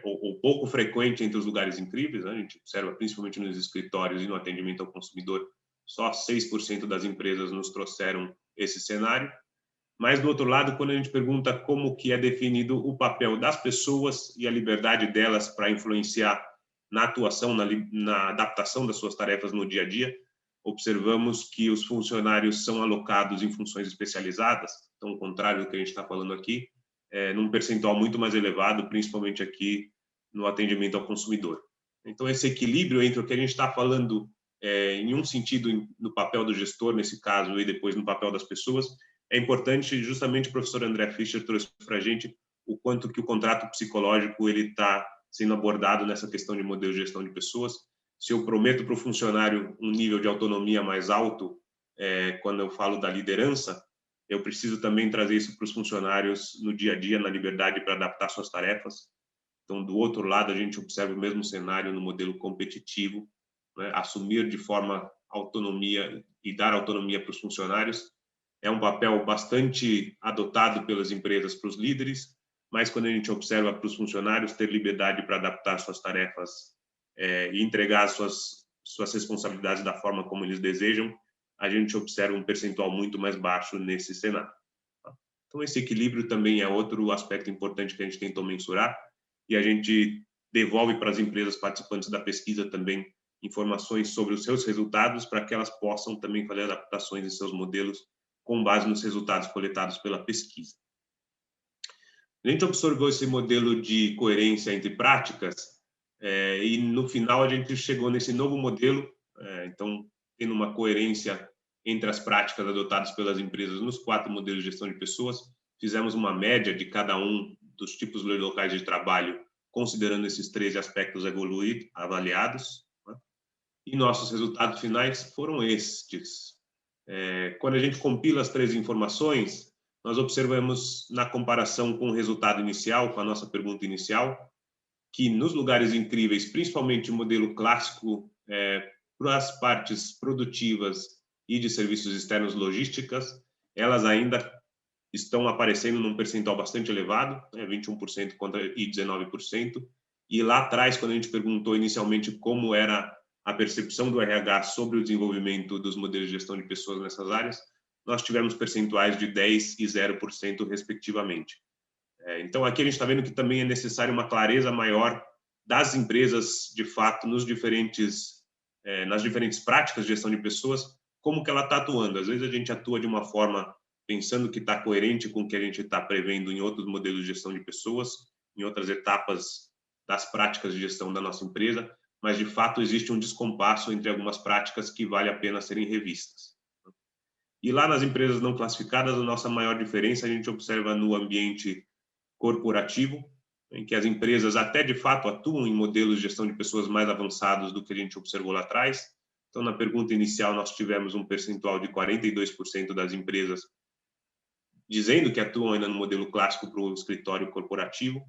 ou pouco frequente entre os lugares incríveis, né? A gente observa principalmente nos escritórios e no atendimento ao consumidor, só 6% das empresas nos trouxeram esse cenário. Mas, do outro lado, quando a gente pergunta como que é definido o papel das pessoas e a liberdade delas para influenciar na atuação, na adaptação das suas tarefas no dia a dia, observamos que os funcionários são alocados em funções especializadas, então, ao contrário do que a gente está falando aqui, num percentual muito mais elevado, principalmente aqui no atendimento ao consumidor. Então, esse equilíbrio entre o que a gente está falando em um sentido no papel do gestor, nesse caso, e depois no papel das pessoas, é importante, justamente o professor André Fischer trouxe para a gente o quanto que o contrato psicológico ele está sendo abordado nessa questão de modelo de gestão de pessoas. Se eu prometo para o funcionário um nível de autonomia mais alto, quando eu falo da liderança, eu preciso também trazer isso para os funcionários no dia a dia, na liberdade para adaptar suas tarefas. Então, do outro lado, a gente observa o mesmo cenário no modelo competitivo, né? Assumir de forma autonomia e dar autonomia para os funcionários é um papel bastante adotado pelas empresas para os líderes, mas quando a gente observa para os funcionários ter liberdade para adaptar suas tarefas e entregar suas responsabilidades da forma como eles desejam, a gente observa um percentual muito mais baixo nesse cenário. Então, esse equilíbrio também é outro aspecto importante que a gente tentou mensurar, e a gente devolve para as empresas participantes da pesquisa também informações sobre os seus resultados para que elas possam também fazer adaptações em seus modelos com base nos resultados coletados pela pesquisa. A gente observou esse modelo de coerência entre práticas e, no final, a gente chegou nesse novo modelo, então, tendo uma coerência entre as práticas adotadas pelas empresas nos 4 modelos de gestão de pessoas. Fizemos uma média de cada um dos tipos de locais de trabalho, considerando esses 13 aspectos avaliados, né? E nossos resultados finais foram estes. Quando a gente compila as 13 informações, nós observamos, na comparação com o resultado inicial, com a nossa pergunta inicial, que nos lugares incríveis, principalmente o modelo clássico, para as partes produtivas e de serviços externos logísticas, elas ainda estão aparecendo num percentual bastante elevado, 21% e 19%. E lá atrás, quando a gente perguntou inicialmente como era a percepção do RH sobre o desenvolvimento dos modelos de gestão de pessoas nessas áreas, nós tivemos percentuais de 10% e 0%, respectivamente. Então, aqui a gente está vendo que também é necessário uma clareza maior das empresas, de fato, nas diferentes práticas de gestão de pessoas, como que ela está atuando. Às vezes a gente atua de uma forma pensando que está coerente com o que a gente está prevendo em outros modelos de gestão de pessoas, em outras etapas das práticas de gestão da nossa empresa, mas, de fato, existe um descompasso entre algumas práticas que vale a pena serem revistas. E lá nas empresas não classificadas, a nossa maior diferença a gente observa no ambiente corporativo, em que as empresas até, de fato, atuam em modelos de gestão de pessoas mais avançados do que a gente observou lá atrás. Então, na pergunta inicial, nós tivemos um percentual de 42% das empresas dizendo que atuam ainda no modelo clássico para o escritório corporativo,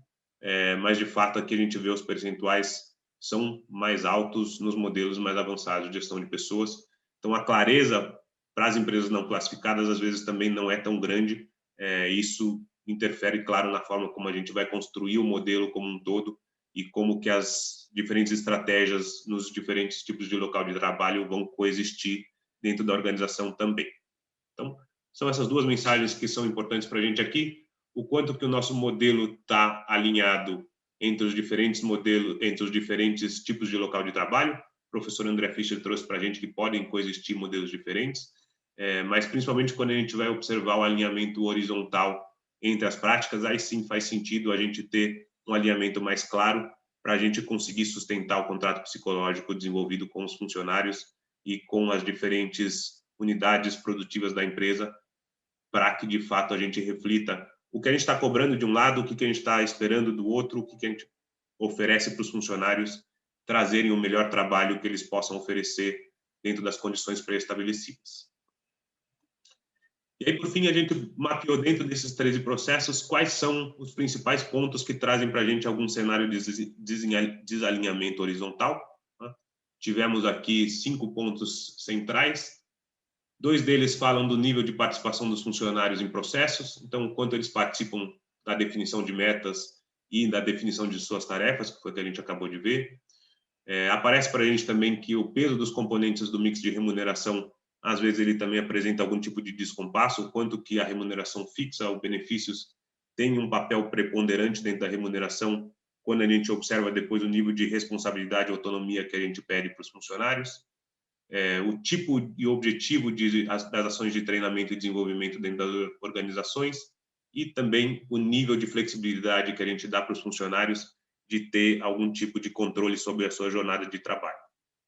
mas, de fato, aqui a gente vê os percentuais são mais altos nos modelos mais avançados de gestão de pessoas. Então, a clareza para as empresas não classificadas, às vezes, também não é tão grande. Isso interfere, claro, na forma como a gente vai construir o modelo como um todo e como que as diferentes estratégias nos diferentes tipos de local de trabalho vão coexistir dentro da organização também. Então, são essas duas mensagens que são importantes para a gente aqui. O quanto que o nosso modelo está alinhado entre os diferentes modelos, entre os diferentes tipos de local de trabalho. O professor André Fischer trouxe para a gente que podem coexistir modelos diferentes, mas principalmente quando a gente vai observar o alinhamento horizontal entre as práticas, aí sim faz sentido a gente ter um alinhamento mais claro para a gente conseguir sustentar o contrato psicológico desenvolvido com os funcionários e com as diferentes unidades produtivas da empresa, para que, de fato, a gente reflita o que a gente está cobrando de um lado, o que a gente está esperando do outro, o que a gente oferece para os funcionários trazerem o melhor trabalho que eles possam oferecer dentro das condições pré-estabelecidas. E aí, por fim, a gente mapeou dentro desses 13 processos quais são os principais pontos que trazem para a gente algum cenário de desalinhamento horizontal. Tá? Tivemos aqui 5 pontos centrais. 2 deles falam do nível de participação dos funcionários em processos, então, o quanto eles participam da definição de metas e da definição de suas tarefas, que foi o que a gente acabou de ver. Aparece para a gente também que o peso dos componentes do mix de remuneração, às vezes ele também apresenta algum tipo de descompasso, o quanto que a remuneração fixa ou benefícios tem um papel preponderante dentro da remuneração, quando a gente observa depois o nível de responsabilidade e autonomia que a gente pede para os funcionários. O tipo e objetivo das ações de treinamento e desenvolvimento dentro das organizações e também o nível de flexibilidade que a gente dá para os funcionários de ter algum tipo de controle sobre a sua jornada de trabalho.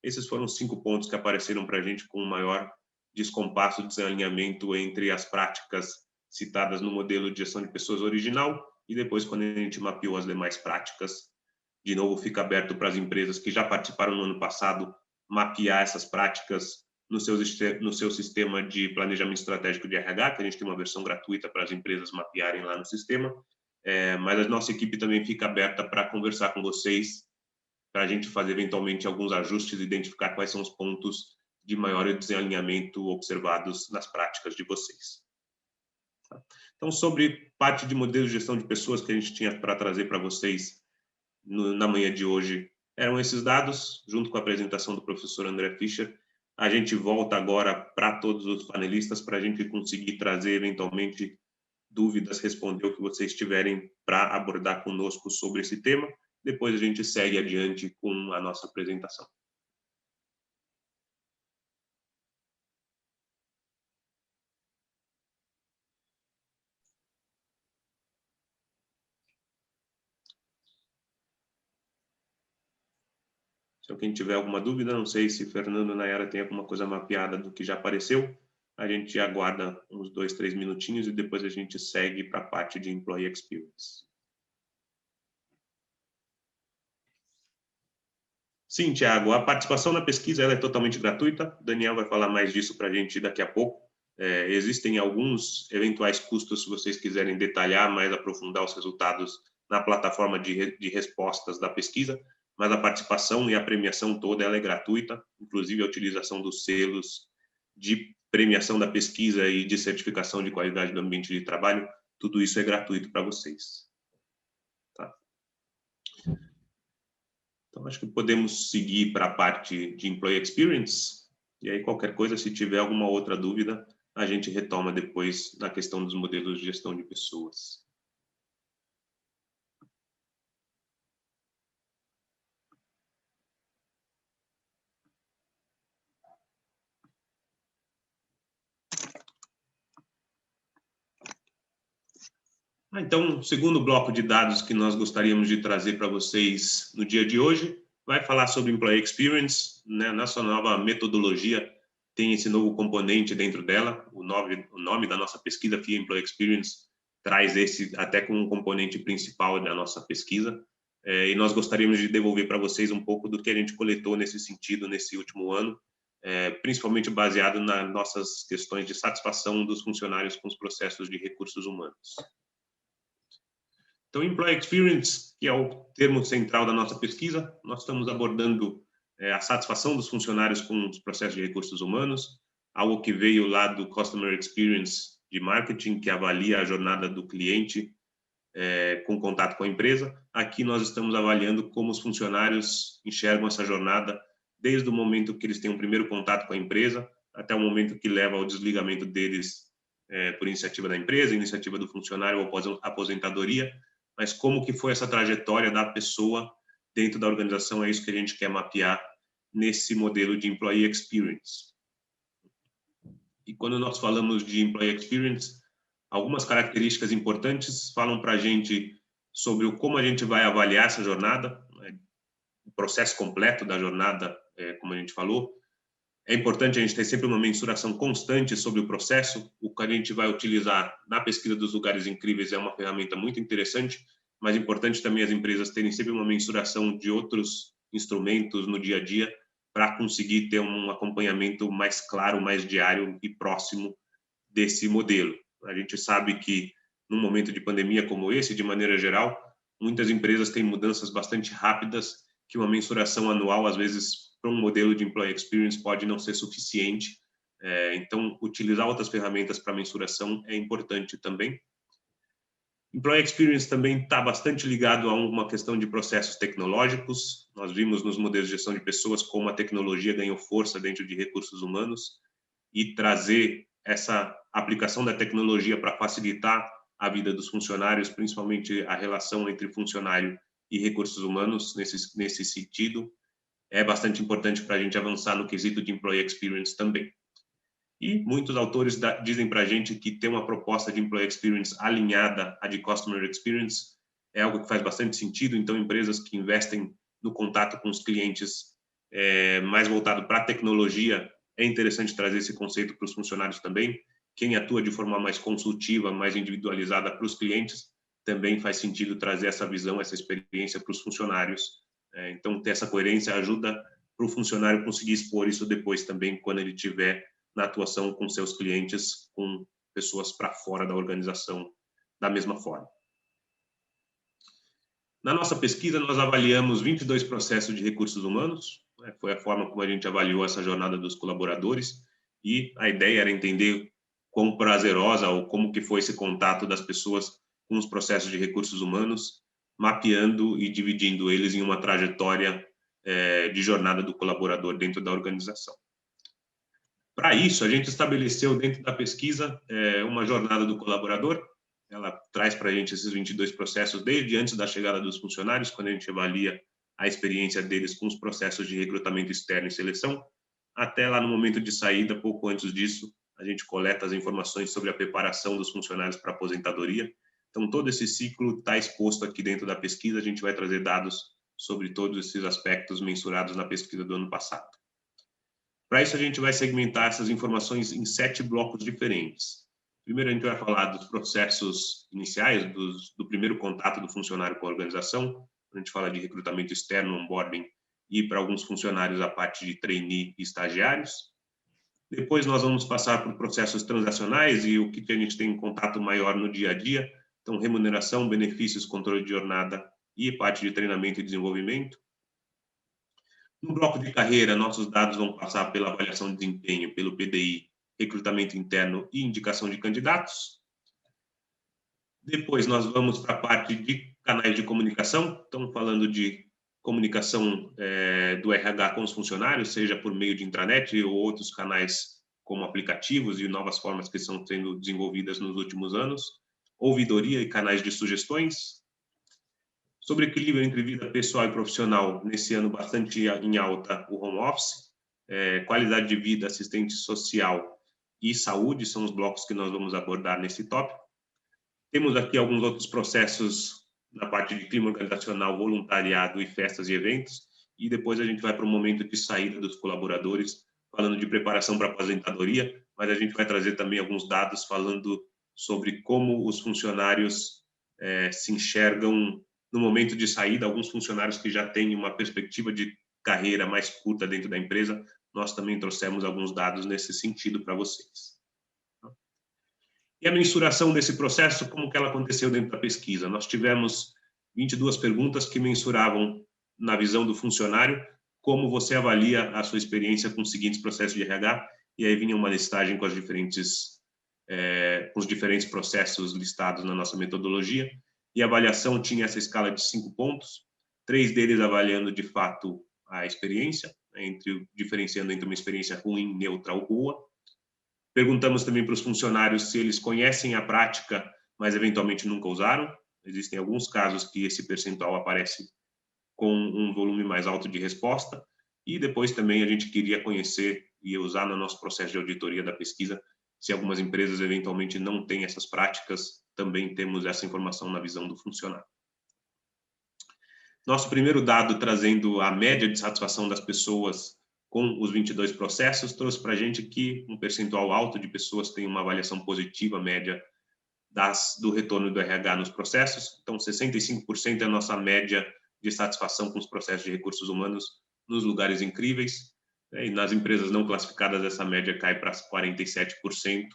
Esses foram os 5 pontos que apareceram para a gente com o maior descompasso, desalinhamento entre as práticas citadas no modelo de gestão de pessoas original e depois, quando a gente mapeou as demais práticas, de novo fica aberto para as empresas que já participaram no ano passado mapear essas práticas no seu sistema de planejamento estratégico de RH, que a gente tem uma versão gratuita para as empresas mapearem lá no sistema, mas a nossa equipe também fica aberta para conversar com vocês, para a gente fazer eventualmente alguns ajustes e identificar quais são os pontos de maior desalinhamento observados nas práticas de vocês. Então, sobre parte de modelo de gestão de pessoas que a gente tinha para trazer para vocês na manhã de hoje, eram esses dados, junto com a apresentação do professor André Fischer. A gente volta agora para todos os panelistas, para a gente conseguir trazer, eventualmente, dúvidas, responder o que vocês tiverem para abordar conosco sobre esse tema. Depois a gente segue adiante com a nossa apresentação. Se alguém tiver alguma dúvida, não sei se Fernando ou Nayara tem alguma coisa mapeada do que já apareceu, a gente aguarda uns 2, 3 minutinhos e depois a gente segue para a parte de Employee Experience. Sim, Thiago, a participação na pesquisa ela é totalmente gratuita. O Daniel vai falar mais disso para a gente daqui a pouco. Existem alguns eventuais custos, se vocês quiserem detalhar mais, aprofundar os resultados na plataforma de respostas da pesquisa, mas a participação e a premiação toda ela é gratuita, inclusive a utilização dos selos de premiação da pesquisa e de certificação de qualidade do ambiente de trabalho, tudo isso é gratuito para vocês. Tá? Então, acho que podemos seguir para a parte de Employee Experience, e aí qualquer coisa, se tiver alguma outra dúvida, a gente retoma depois na questão dos modelos de gestão de pessoas. Então, o segundo bloco de dados que nós gostaríamos de trazer para vocês no dia de hoje vai falar sobre Employee Experience, né? Nossa nova metodologia tem esse novo componente dentro dela, o nome da nossa pesquisa, FIA Employee Experience, traz esse até como um componente principal da nossa pesquisa, e nós gostaríamos de devolver para vocês um pouco do que a gente coletou nesse sentido, nesse último ano, principalmente baseado nas nossas questões de satisfação dos funcionários com os processos de recursos humanos. Então, Employee Experience, que é o termo central da nossa pesquisa, nós estamos abordando a satisfação dos funcionários com os processos de recursos humanos, algo que veio lá do Customer Experience de marketing, que avalia a jornada do cliente com contato com a empresa. Aqui nós estamos avaliando como os funcionários enxergam essa jornada, desde o momento que eles têm um primeiro contato com a empresa, até o momento que leva ao desligamento deles por iniciativa da empresa, iniciativa do funcionário ou aposentadoria, mas como que foi essa trajetória da pessoa dentro da organização, é isso que a gente quer mapear nesse modelo de Employee Experience. E quando nós falamos de Employee Experience, algumas características importantes falam para a gente sobre como a gente vai avaliar essa jornada, né? O processo completo da jornada, como a gente falou. É importante a gente ter sempre uma mensuração constante sobre o processo. O que a gente vai utilizar na pesquisa dos lugares incríveis é uma ferramenta muito interessante, mas é importante também as empresas terem sempre uma mensuração de outros instrumentos no dia a dia para conseguir ter um acompanhamento mais claro, mais diário e próximo desse modelo. A gente sabe que, num momento de pandemia como esse, de maneira geral, muitas empresas têm mudanças bastante rápidas, que uma mensuração anual, às vezes, para um modelo de Employee Experience pode não ser suficiente. Então, utilizar outras ferramentas para mensuração é importante também. Employee Experience também está bastante ligado a uma questão de processos tecnológicos. Nós vimos nos modelos de gestão de pessoas como a tecnologia ganhou força dentro de recursos humanos e trazer essa aplicação da tecnologia para facilitar a vida dos funcionários, principalmente a relação entre funcionário e recursos humanos nesse sentido, é bastante importante para a gente avançar no quesito de Employee Experience também. E muitos autores dizem para a gente que ter uma proposta de Employee Experience alinhada à de Customer Experience é algo que faz bastante sentido. Então, empresas que investem no contato com os clientes mais voltado para a tecnologia, é interessante trazer esse conceito para os funcionários também. Quem atua de forma mais consultiva, mais individualizada para os clientes, também faz sentido trazer essa visão, essa experiência para os funcionários. Então, ter essa coerência ajuda para o funcionário conseguir expor isso depois também, quando ele tiver na atuação com seus clientes, com pessoas para fora da organização, da mesma forma. Na nossa pesquisa, nós avaliamos 22 processos de recursos humanos, foi a forma como a gente avaliou essa jornada dos colaboradores, e a ideia era entender quão prazerosa ou como que foi esse contato das pessoas com os processos de recursos humanos, mapeando e dividindo eles em uma trajetória de jornada do colaborador dentro da organização. Para isso, a gente estabeleceu dentro da pesquisa uma jornada do colaborador. Ela traz para a gente esses 22 processos desde antes da chegada dos funcionários, quando a gente avalia a experiência deles com os processos de recrutamento externo e seleção, até lá no momento de saída, pouco antes disso, a gente coleta as informações sobre a preparação dos funcionários para a aposentadoria. Então, todo esse ciclo está exposto aqui dentro da pesquisa. A gente vai trazer dados sobre todos esses aspectos mensurados na pesquisa do ano passado. Para isso, a gente vai segmentar essas informações em 7 blocos diferentes. Primeiro, a gente vai falar dos processos iniciais, do primeiro contato do funcionário com a organização. A gente fala de recrutamento externo, onboarding, e para alguns funcionários a parte de trainee e estagiários. Depois, nós vamos passar por processos transacionais e o que a gente tem em contato maior no dia a dia. Então, remuneração, benefícios, controle de jornada e parte de treinamento e desenvolvimento. No bloco de carreira, nossos dados vão passar pela avaliação de desempenho, pelo PDI, recrutamento interno e indicação de candidatos. Depois, nós vamos para a parte de canais de comunicação. Estamos falando de comunicação do RH com os funcionários, seja por meio de intranet ou outros canais como aplicativos e novas formas que estão sendo desenvolvidas nos últimos anos. Ouvidoria e canais de sugestões. Sobre equilíbrio entre vida pessoal e profissional, nesse ano bastante em alta o home office, qualidade de vida, assistente social e saúde são os blocos que nós vamos abordar nesse tópico. Temos aqui alguns outros processos na parte de clima organizacional, voluntariado e festas e eventos, e depois a gente vai para o momento de saída dos colaboradores, falando de preparação para a aposentadoria, mas a gente vai trazer também alguns dados falando sobre como os funcionários se enxergam no momento de saída. Alguns funcionários que já têm uma perspectiva de carreira mais curta dentro da empresa, nós também trouxemos alguns dados nesse sentido para vocês. E a mensuração desse processo, como que ela aconteceu dentro da pesquisa? Nós tivemos 22 perguntas que mensuravam, na visão do funcionário, como você avalia a sua experiência com os seguintes processos de RH, e aí vinha uma listagem com os diferentes processos listados na nossa metodologia. E a avaliação tinha essa escala de 5 pontos, 3 deles avaliando de fato a experiência, diferenciando entre uma experiência ruim, neutra ou boa. Perguntamos também para os funcionários se eles conhecem a prática, mas eventualmente nunca usaram. Existem alguns casos que esse percentual aparece com um volume mais alto de resposta. E depois também a gente queria conhecer e usar no nosso processo de auditoria da pesquisa se algumas empresas eventualmente não têm essas práticas. Também temos essa informação na visão do funcionário. Nosso primeiro dado, trazendo a média de satisfação das pessoas com os 22 processos, trouxe para a gente que um percentual alto de pessoas tem uma avaliação positiva média do retorno do RH nos processos. Então, 65% é a nossa média de satisfação com os processos de recursos humanos nos lugares incríveis. E nas empresas não classificadas, essa média cai para 47%.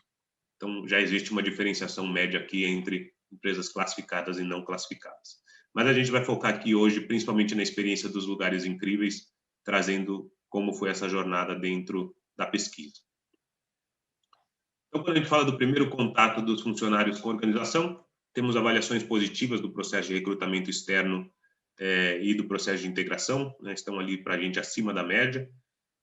Então, já existe uma diferenciação média aqui entre empresas classificadas e não classificadas. Mas a gente vai focar aqui hoje, principalmente na experiência dos lugares incríveis, trazendo como foi essa jornada dentro da pesquisa. Então, quando a gente fala do primeiro contato dos funcionários com a organização, temos avaliações positivas do processo de recrutamento externo e do processo de integração, né, estão ali para a gente acima da média.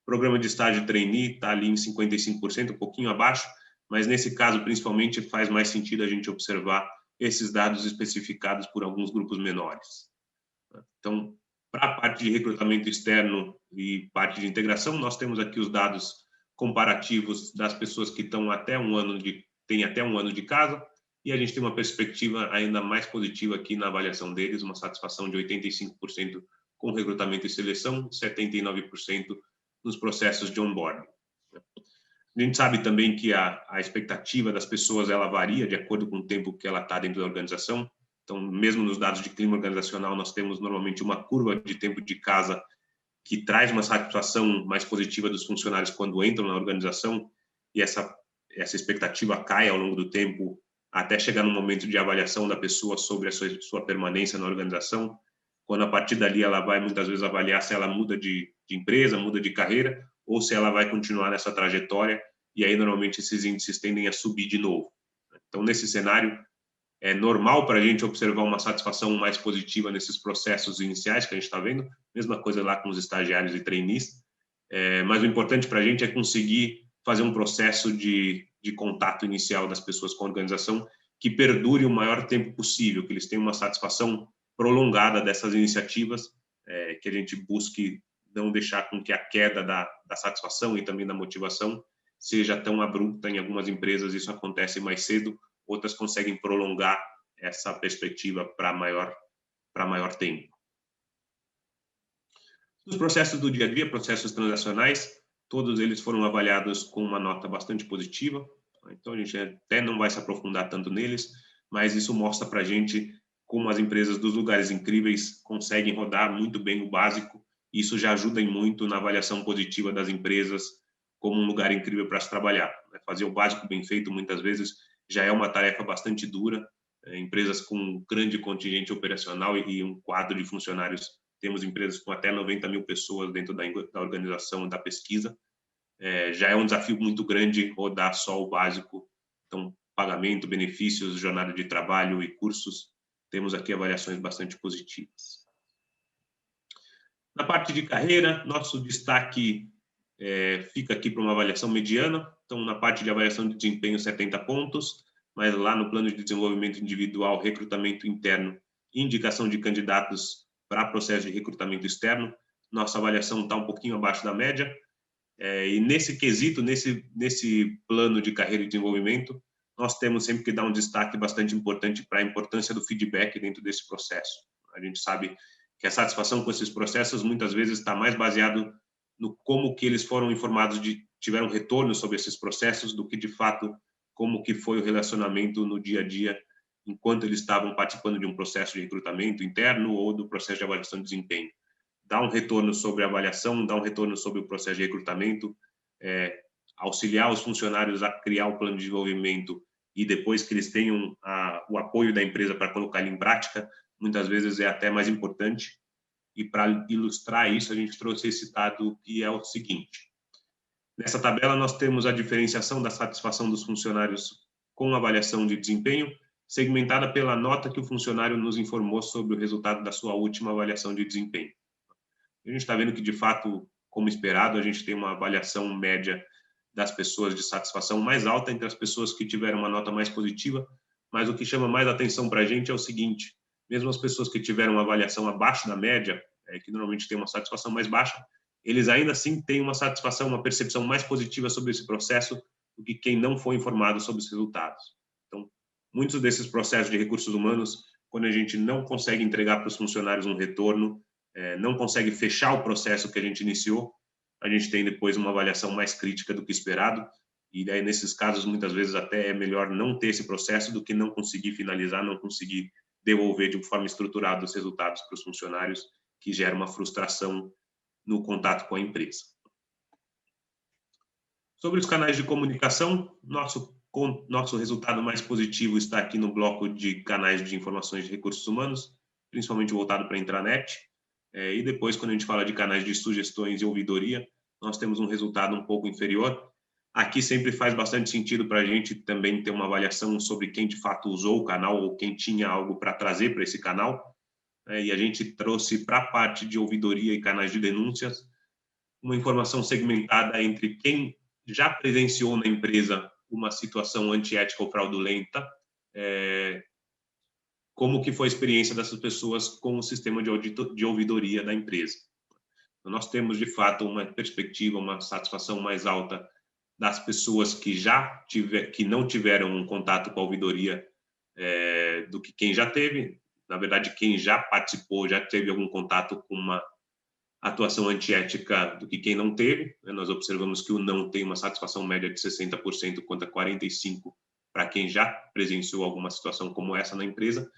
Programa de estágio trainee está ali em 55%, um pouquinho abaixo, mas nesse caso, principalmente, faz mais sentido a gente observar esses dados especificados por alguns grupos menores. Então, para a parte de recrutamento externo e parte de integração, nós temos aqui os dados comparativos das pessoas que estão têm até um ano de casa, e a gente tem uma perspectiva ainda mais positiva aqui na avaliação deles, uma satisfação de 85% com recrutamento e seleção, 79% nos processos de onboarding. A gente sabe também que a expectativa das pessoas ela varia de acordo com o tempo que ela está dentro da organização. Então, mesmo nos dados de clima organizacional, nós temos normalmente uma curva de tempo de casa que traz uma satisfação mais positiva dos funcionários quando entram na organização, e essa expectativa cai ao longo do tempo até chegar no momento de avaliação da pessoa sobre a sua permanência na organização, quando a partir dali ela vai muitas vezes avaliar se ela muda de empresa, muda de carreira, ou se ela vai continuar nessa trajetória, e aí normalmente esses índices tendem a subir de novo. Então, nesse cenário, é normal para a gente observar uma satisfação mais positiva nesses processos iniciais que a gente está vendo, mesma coisa lá com os estagiários e trainees, mas o importante para a gente é conseguir fazer um processo de contato inicial das pessoas com a organização que perdure o maior tempo possível, que eles tenham uma satisfação prolongada dessas iniciativas, que a gente busque não deixar com que a queda da satisfação e também da motivação seja tão abrupta. Em algumas empresas isso acontece mais cedo, outras conseguem prolongar essa perspectiva para maior tempo. Os processos do dia a dia, processos transacionais, todos eles foram avaliados com uma nota bastante positiva. Então, a gente até não vai se aprofundar tanto neles, mas isso mostra para a gente como as empresas dos lugares incríveis conseguem rodar muito bem o básico. Isso já ajuda muito na avaliação positiva das empresas como um lugar incrível para se trabalhar. Fazer o básico bem feito, muitas vezes, já é uma tarefa bastante dura. Empresas com um grande contingente operacional e um quadro de funcionários, temos empresas com até 90 mil pessoas dentro da organização da pesquisa. Já é um desafio muito grande rodar só o básico. Então, pagamento, benefícios, jornada de trabalho e cursos, temos aqui avaliações bastante positivas. Na parte de carreira, nosso destaque fica aqui para uma avaliação mediana. Então, na parte de avaliação de desempenho, 70 pontos, mas lá no plano de desenvolvimento individual, recrutamento interno e indicação de candidatos para processo de recrutamento externo, nossa avaliação está um pouquinho abaixo da média. E nesse quesito, nesse plano de carreira e desenvolvimento, nós temos sempre que dar um destaque bastante importante para a importância do feedback dentro desse processo. A gente sabe que a satisfação com esses processos muitas vezes está mais baseado no como que eles foram informados, tiveram retorno sobre esses processos, do que de fato como que foi o relacionamento no dia a dia enquanto eles estavam participando de um processo de recrutamento interno ou do processo de avaliação de desempenho. Dá um retorno sobre a avaliação, dá um retorno sobre o processo de recrutamento, auxiliar os funcionários a criar o plano de desenvolvimento e depois que eles tenham o apoio da empresa para colocar ele em prática, muitas vezes é até mais importante. E para ilustrar isso, a gente trouxe esse dado que é o seguinte. Nessa tabela, nós temos a diferenciação da satisfação dos funcionários com avaliação de desempenho, segmentada pela nota que o funcionário nos informou sobre o resultado da sua última avaliação de desempenho. A gente está vendo que, de fato, como esperado, a gente tem uma avaliação média das pessoas de satisfação mais alta entre as pessoas que tiveram uma nota mais positiva, mas o que chama mais atenção para a gente é o seguinte: mesmo as pessoas que tiveram uma avaliação abaixo da média, que normalmente tem uma satisfação mais baixa, eles ainda assim têm uma satisfação, uma percepção mais positiva sobre esse processo do que quem não foi informado sobre os resultados. Então, muitos desses processos de recursos humanos, quando a gente não consegue entregar para os funcionários um retorno, não consegue fechar o processo que a gente iniciou, a gente tem depois uma avaliação mais crítica do que esperado, e daí nesses casos muitas vezes até é melhor não ter esse processo do que não conseguir finalizar, não conseguir devolver de forma estruturada os resultados para os funcionários, que gera uma frustração no contato com a empresa. Sobre os canais de comunicação, nosso nosso resultado mais positivo está aqui no bloco de canais de informações de recursos humanos, principalmente voltado para a intranet. E depois, quando a gente fala de canais de sugestões e ouvidoria, nós temos um resultado um pouco inferior. Aqui sempre faz bastante sentido para a gente também ter uma avaliação sobre quem de fato usou o canal ou quem tinha algo para trazer para esse canal. E a gente trouxe para a parte de ouvidoria e canais de denúncias uma informação segmentada entre quem já presenciou na empresa uma situação antiética ou fraudulenta, como que foi a experiência dessas pessoas com o sistema de ouvidoria da empresa. Então, nós temos, de fato, uma perspectiva, uma satisfação mais alta das pessoas que não tiveram um contato com a ouvidoria do que quem já teve. Na verdade, quem já participou, já teve algum contato com uma atuação antiética do que quem não teve. Nós observamos que o não tem uma satisfação média de 60% contra 45% para quem já presenciou alguma situação como essa na empresa.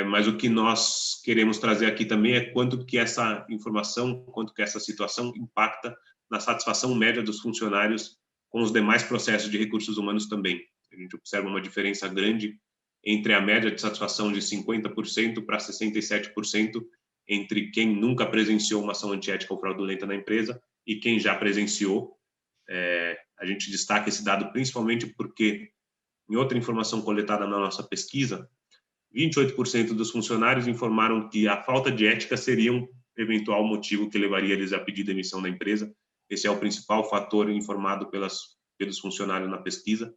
Mas o que nós queremos trazer aqui também é quanto que essa informação, quanto que essa situação impacta na satisfação média dos funcionários com os demais processos de recursos humanos também. A gente observa uma diferença grande entre a média de satisfação de 50% para 67% entre quem nunca presenciou uma ação antiética ou fraudulenta na empresa e quem já presenciou. A gente destaca esse dado principalmente porque, em outra informação coletada na nossa pesquisa, 28% dos funcionários informaram que a falta de ética seria um eventual motivo que levaria eles a pedir demissão da empresa. Esse é o principal fator informado pelos funcionários na pesquisa.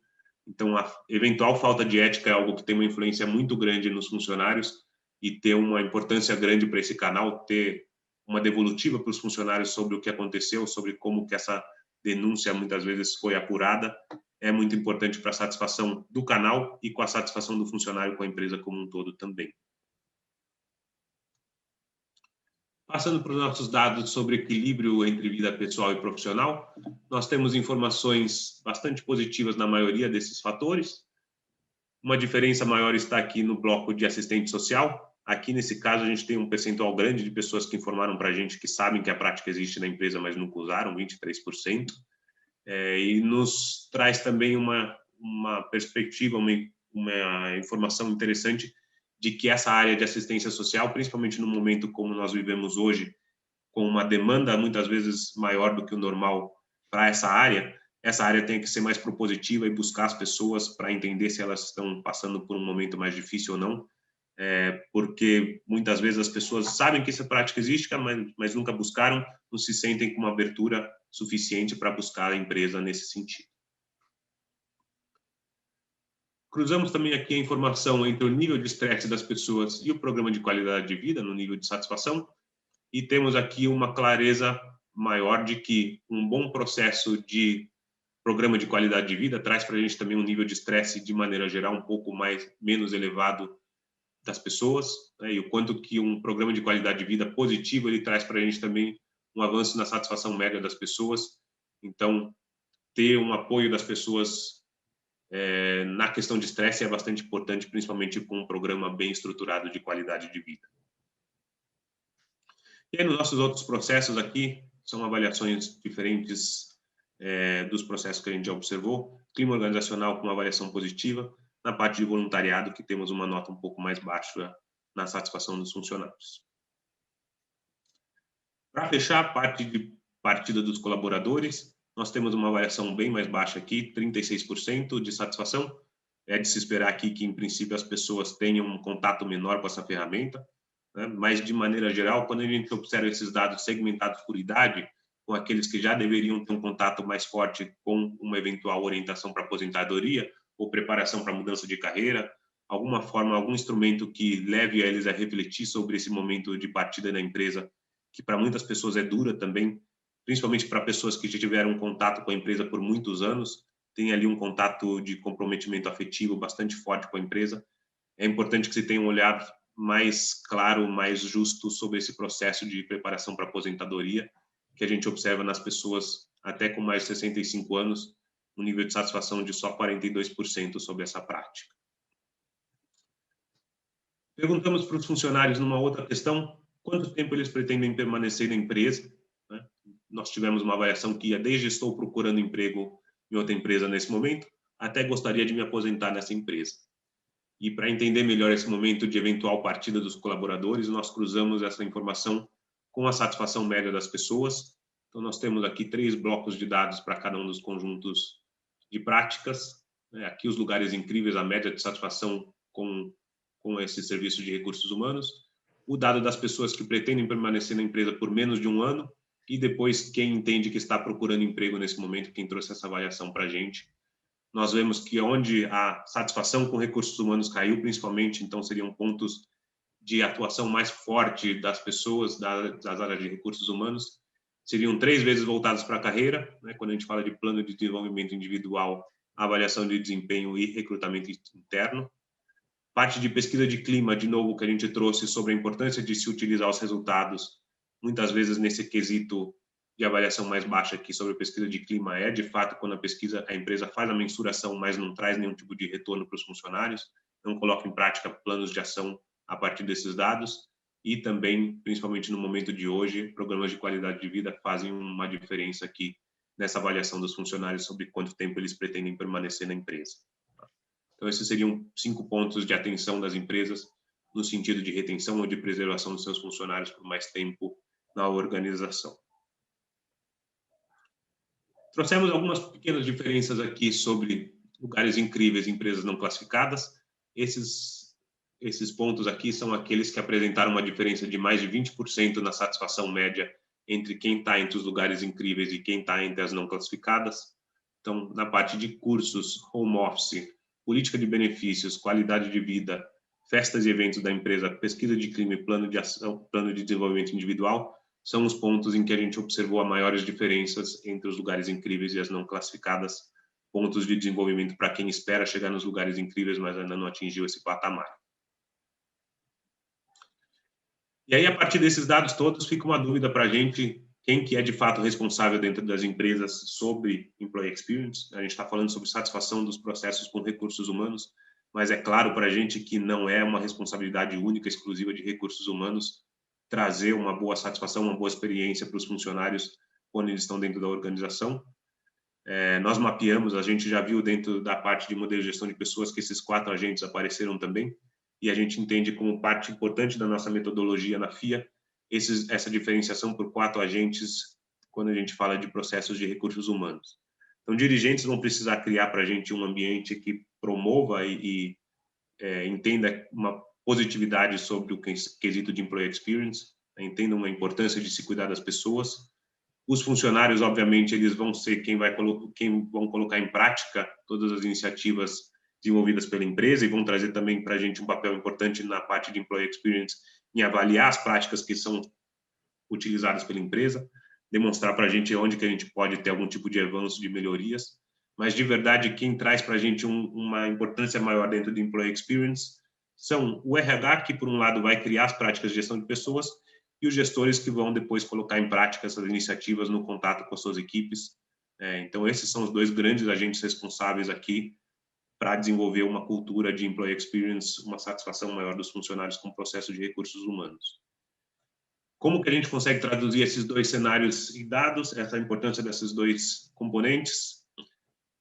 Então, a eventual falta de ética é algo que tem uma influência muito grande nos funcionários e ter uma importância grande para esse canal, ter uma devolutiva para os funcionários sobre o que aconteceu, sobre como que essa denúncia muitas vezes foi apurada, é muito importante para a satisfação do canal e com a satisfação do funcionário com a empresa como um todo também. Passando para os nossos dados sobre equilíbrio entre vida pessoal e profissional, nós temos informações bastante positivas na maioria desses fatores. Uma diferença maior está aqui no bloco de assistente social. Aqui, nesse caso, a gente tem um percentual grande de pessoas que informaram para a gente que sabem que a prática existe na empresa, mas nunca usaram, 23%. E nos traz também uma perspectiva, uma informação interessante de que essa área de assistência social, principalmente no momento como nós vivemos hoje, com uma demanda muitas vezes maior do que o normal para essa área tem que ser mais propositiva e buscar as pessoas para entender se elas estão passando por um momento mais difícil ou não, porque muitas vezes as pessoas sabem que essa prática existe, mas nunca buscaram, não se sentem com uma abertura suficiente para buscar a empresa nesse sentido. Cruzamos também aqui a informação entre o nível de estresse das pessoas e o programa de qualidade de vida, no nível de satisfação, e temos aqui uma clareza maior de que um bom processo de programa de qualidade de vida traz para a gente também um nível de estresse, de maneira geral, um pouco menos elevado das pessoas, e o quanto que um programa de qualidade de vida positivo ele traz para a gente também um avanço na satisfação média das pessoas. Então, ter um apoio das pessoas na questão de estresse é bastante importante, principalmente com um programa bem estruturado de qualidade de vida. E aí, nos nossos outros processos aqui, são avaliações diferentes dos processos que a gente já observou. Clima organizacional com uma avaliação positiva. Na parte de voluntariado, que temos uma nota um pouco mais baixa na satisfação dos funcionários. Para fechar a parte de partida dos colaboradores, nós temos uma avaliação bem mais baixa aqui, 36% de satisfação. É de se esperar aqui que, em princípio, as pessoas tenham um contato menor com essa ferramenta, né? Mas, de maneira geral, quando a gente observa esses dados segmentados por idade, com aqueles que já deveriam ter um contato mais forte com uma eventual orientação para aposentadoria ou preparação para mudança de carreira, alguma forma, algum instrumento que leve a eles a refletir sobre esse momento de partida da empresa, que para muitas pessoas é dura também, principalmente para pessoas que já tiveram um contato com a empresa por muitos anos, tem ali um contato de comprometimento afetivo bastante forte com a empresa. É importante que se tenha um olhar mais claro, mais justo sobre esse processo de preparação para aposentadoria, que a gente observa nas pessoas até com mais de 65 anos, um nível de satisfação de só 42% sobre essa prática. Perguntamos para os funcionários numa outra questão, quanto tempo eles pretendem permanecer na empresa, né? Nós tivemos uma avaliação que ia desde estou procurando emprego em outra empresa nesse momento, até gostaria de me aposentar nessa empresa. E para entender melhor esse momento de eventual partida dos colaboradores, nós cruzamos essa informação com a satisfação média das pessoas. Então, nós temos aqui 3 blocos de dados para cada um dos conjuntos de práticas. Aqui os lugares incríveis, a média de satisfação com esse serviço de recursos humanos. O dado das pessoas que pretendem permanecer na empresa por menos de 1 ano. E depois, quem entende que está procurando emprego nesse momento, quem trouxe essa avaliação para a gente. Nós vemos que onde a satisfação com recursos humanos caiu, principalmente, então seriam pontos de atuação mais forte das pessoas das áreas de recursos humanos, seriam 3 vezes voltados para a carreira, né? Quando a gente fala de plano de desenvolvimento individual, avaliação de desempenho e recrutamento interno. Parte de pesquisa de clima, de novo, que a gente trouxe sobre a importância de se utilizar os resultados, muitas vezes nesse quesito de avaliação mais baixa aqui sobre a pesquisa de clima de fato, quando a empresa faz a mensuração, mas não traz nenhum tipo de retorno para os funcionários, não coloca em prática planos de ação a partir desses dados, e também, principalmente no momento de hoje, programas de qualidade de vida fazem uma diferença aqui nessa avaliação dos funcionários sobre quanto tempo eles pretendem permanecer na empresa. Então, esses seriam 5 pontos de atenção das empresas no sentido de retenção ou de preservação dos seus funcionários por mais tempo na organização. Trouxemos algumas pequenas diferenças aqui sobre lugares incríveis e empresas não classificadas. Esses pontos aqui são aqueles que apresentaram uma diferença de mais de 20% na satisfação média entre quem está entre os lugares incríveis e quem está entre as não classificadas. Então, na parte de cursos, home office, política de benefícios, qualidade de vida, festas e eventos da empresa, pesquisa de clima e plano de ação, plano de desenvolvimento individual, são os pontos em que a gente observou as maiores diferenças entre os lugares incríveis e as não classificadas, pontos de desenvolvimento para quem espera chegar nos lugares incríveis, mas ainda não atingiu esse patamar. E aí, a partir desses dados todos, fica uma dúvida para a gente, quem que é de fato responsável dentro das empresas sobre Employee Experience. A gente está falando sobre satisfação dos processos com recursos humanos, mas é claro para a gente que não é uma responsabilidade única, exclusiva de recursos humanos, trazer uma boa satisfação, uma boa experiência para os funcionários quando eles estão dentro da organização. Nós mapeamos, a gente já viu dentro da parte de modelo de gestão de pessoas que esses 4 agentes apareceram também, e a gente entende como parte importante da nossa metodologia na FIA, essa diferenciação por 4 agentes quando a gente fala de processos de recursos humanos. Então, dirigentes vão precisar criar para a gente um ambiente que promova e entenda uma positividade sobre o quesito de Employee Experience, entendam a importância de se cuidar das pessoas. Os funcionários, obviamente, eles vão ser quem vão colocar em prática todas as iniciativas desenvolvidas pela empresa e vão trazer também para a gente um papel importante na parte de Employee Experience em avaliar as práticas que são utilizadas pela empresa, demonstrar para a gente onde que a gente pode ter algum tipo de avanço, de melhorias, mas de verdade quem traz para a gente uma importância maior dentro do Employee Experience são o RH, que por um lado vai criar as práticas de gestão de pessoas, e os gestores que vão depois colocar em prática essas iniciativas no contato com as suas equipes. Então, esses são os 2 grandes agentes responsáveis aqui para desenvolver uma cultura de Employee Experience, uma satisfação maior dos funcionários com o processo de recursos humanos. Como que a gente consegue traduzir esses 2 cenários em dados, essa importância desses 2 componentes?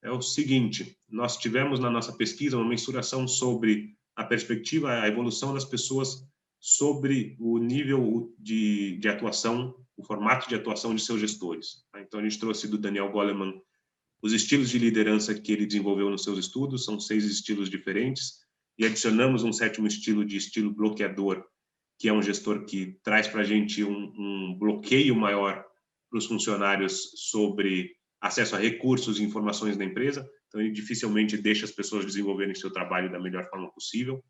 É o seguinte, nós tivemos na nossa pesquisa uma mensuração sobre a perspectiva, a evolução das pessoas sobre o nível de atuação, o formato de atuação de seus gestores. Então, a gente trouxe do Daniel Goleman os estilos de liderança que ele desenvolveu nos seus estudos, são 6 estilos diferentes, e adicionamos um 7º estilo de estilo bloqueador, que é um gestor que traz para a gente um bloqueio maior para os funcionários sobre acesso a recursos e informações da empresa, então ele dificilmente deixa as pessoas desenvolverem seu trabalho da melhor forma possível.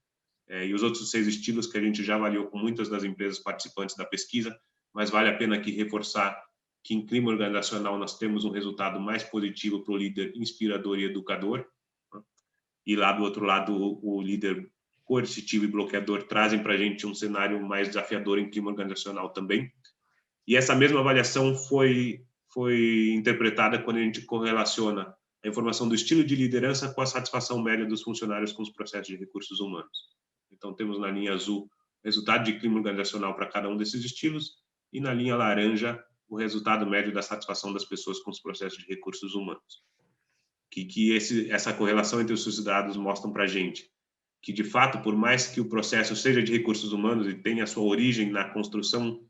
E os outros 6 estilos que a gente já avaliou com muitas das empresas participantes da pesquisa, mas vale a pena aqui reforçar que em clima organizacional nós temos um resultado mais positivo para o líder inspirador e educador, e lá do outro lado o líder coercitivo e bloqueador trazem para a gente um cenário mais desafiador em clima organizacional também. E essa mesma avaliação foi interpretada quando a gente correlaciona a informação do estilo de liderança com a satisfação média dos funcionários com os processos de recursos humanos. Então, temos na linha azul o resultado de clima organizacional para cada um desses estilos e na linha laranja o resultado médio da satisfação das pessoas com os processos de recursos humanos. que essa correlação entre os seus dados mostram para a gente? Que, de fato, por mais que o processo seja de recursos humanos e tenha sua origem na construção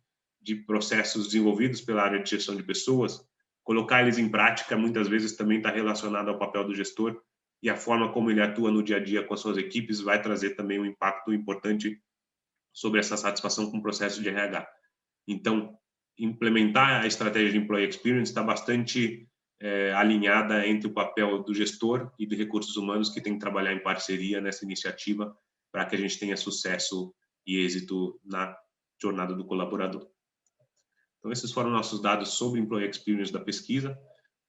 de processos desenvolvidos pela área de gestão de pessoas, colocar eles em prática muitas vezes também está relacionado ao papel do gestor, e a forma como ele atua no dia a dia com as suas equipes vai trazer também um impacto importante sobre essa satisfação com o processo de RH. Então, implementar a estratégia de Employee Experience está bastante alinhada entre o papel do gestor e de recursos humanos, que tem que trabalhar em parceria nessa iniciativa para que a gente tenha sucesso e êxito na jornada do colaborador. Então, esses foram nossos dados sobre Employee Experience da pesquisa.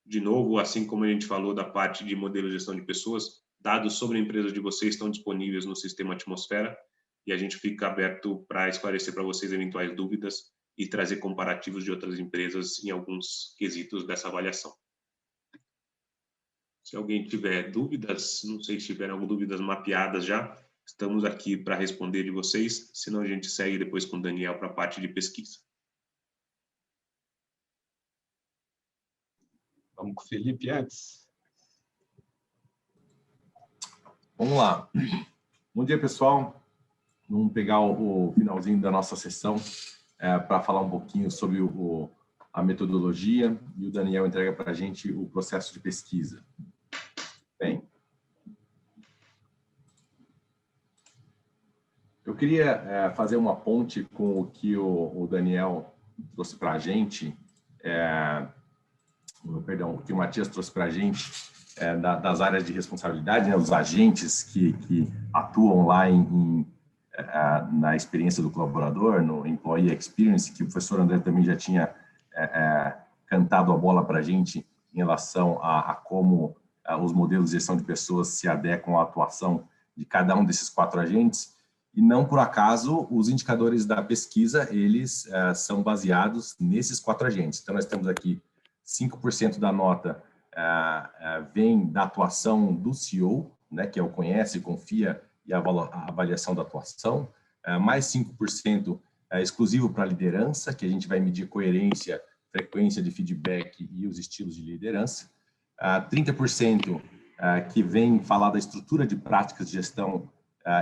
De novo, assim como a gente falou da parte de modelo de gestão de pessoas, dados sobre a empresa de vocês estão disponíveis no sistema Atmosfera, e a gente fica aberto para esclarecer para vocês eventuais dúvidas e trazer comparativos de outras empresas em alguns quesitos dessa avaliação. Se alguém tiver dúvidas, não sei se tiveram algumas dúvidas mapeadas já, estamos aqui para responder de vocês, senão a gente segue depois com o Daniel para a parte de pesquisa. Vamos com o Felipe antes. Vamos lá. Bom dia, pessoal. Vamos pegar o finalzinho da nossa sessão para falar um pouquinho sobre a metodologia, e o Daniel entrega para a gente o processo de pesquisa. Bem, eu queria fazer uma ponte com o que o Daniel trouxe para a gente, o que o Matias trouxe para a gente das áreas de responsabilidade, né, os agentes que atuam lá na experiência do colaborador, no Employee Experience, que o professor André também já tinha cantado a bola para a gente em relação a como os modelos de gestão de pessoas se adequam à atuação de cada um desses 4 agentes. E não por acaso os indicadores da pesquisa, eles são baseados nesses 4 agentes. Então, nós temos aqui 5% da nota vem da atuação do CEO, né, que é o conhece, confia e a avaliação da atuação, mais 5% exclusivo para a liderança, que a gente vai medir coerência, frequência de feedback e os estilos de liderança, 30% que vem falar da estrutura de práticas de gestão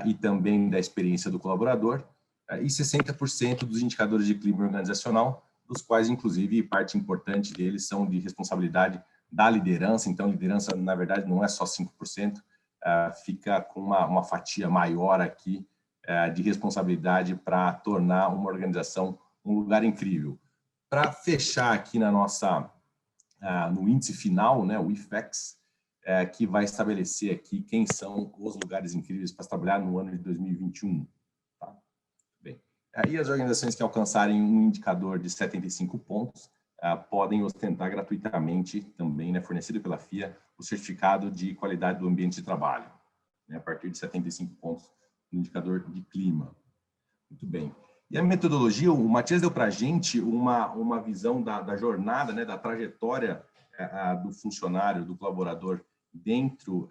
e também da experiência do colaborador, e 60% dos indicadores de clima organizacional, dos quais, inclusive, parte importante deles são de responsabilidade da liderança. Então, liderança, na verdade, não é só 5%, fica com uma fatia maior aqui de responsabilidade para tornar uma organização um lugar incrível. Para fechar aqui no índice final, né, o IFEX, que vai estabelecer aqui quem são os lugares incríveis para trabalhar no ano de 2021. Tá? Bem, aí as organizações que alcançarem um indicador de 75 pontos podem ostentar gratuitamente também, né, fornecido pela FIA, o certificado de qualidade do ambiente de trabalho, né, a partir de 75 pontos no indicador de clima. Muito bem. E a metodologia, o Matias deu para a gente uma visão da jornada, né, da trajetória do funcionário, do colaborador dentro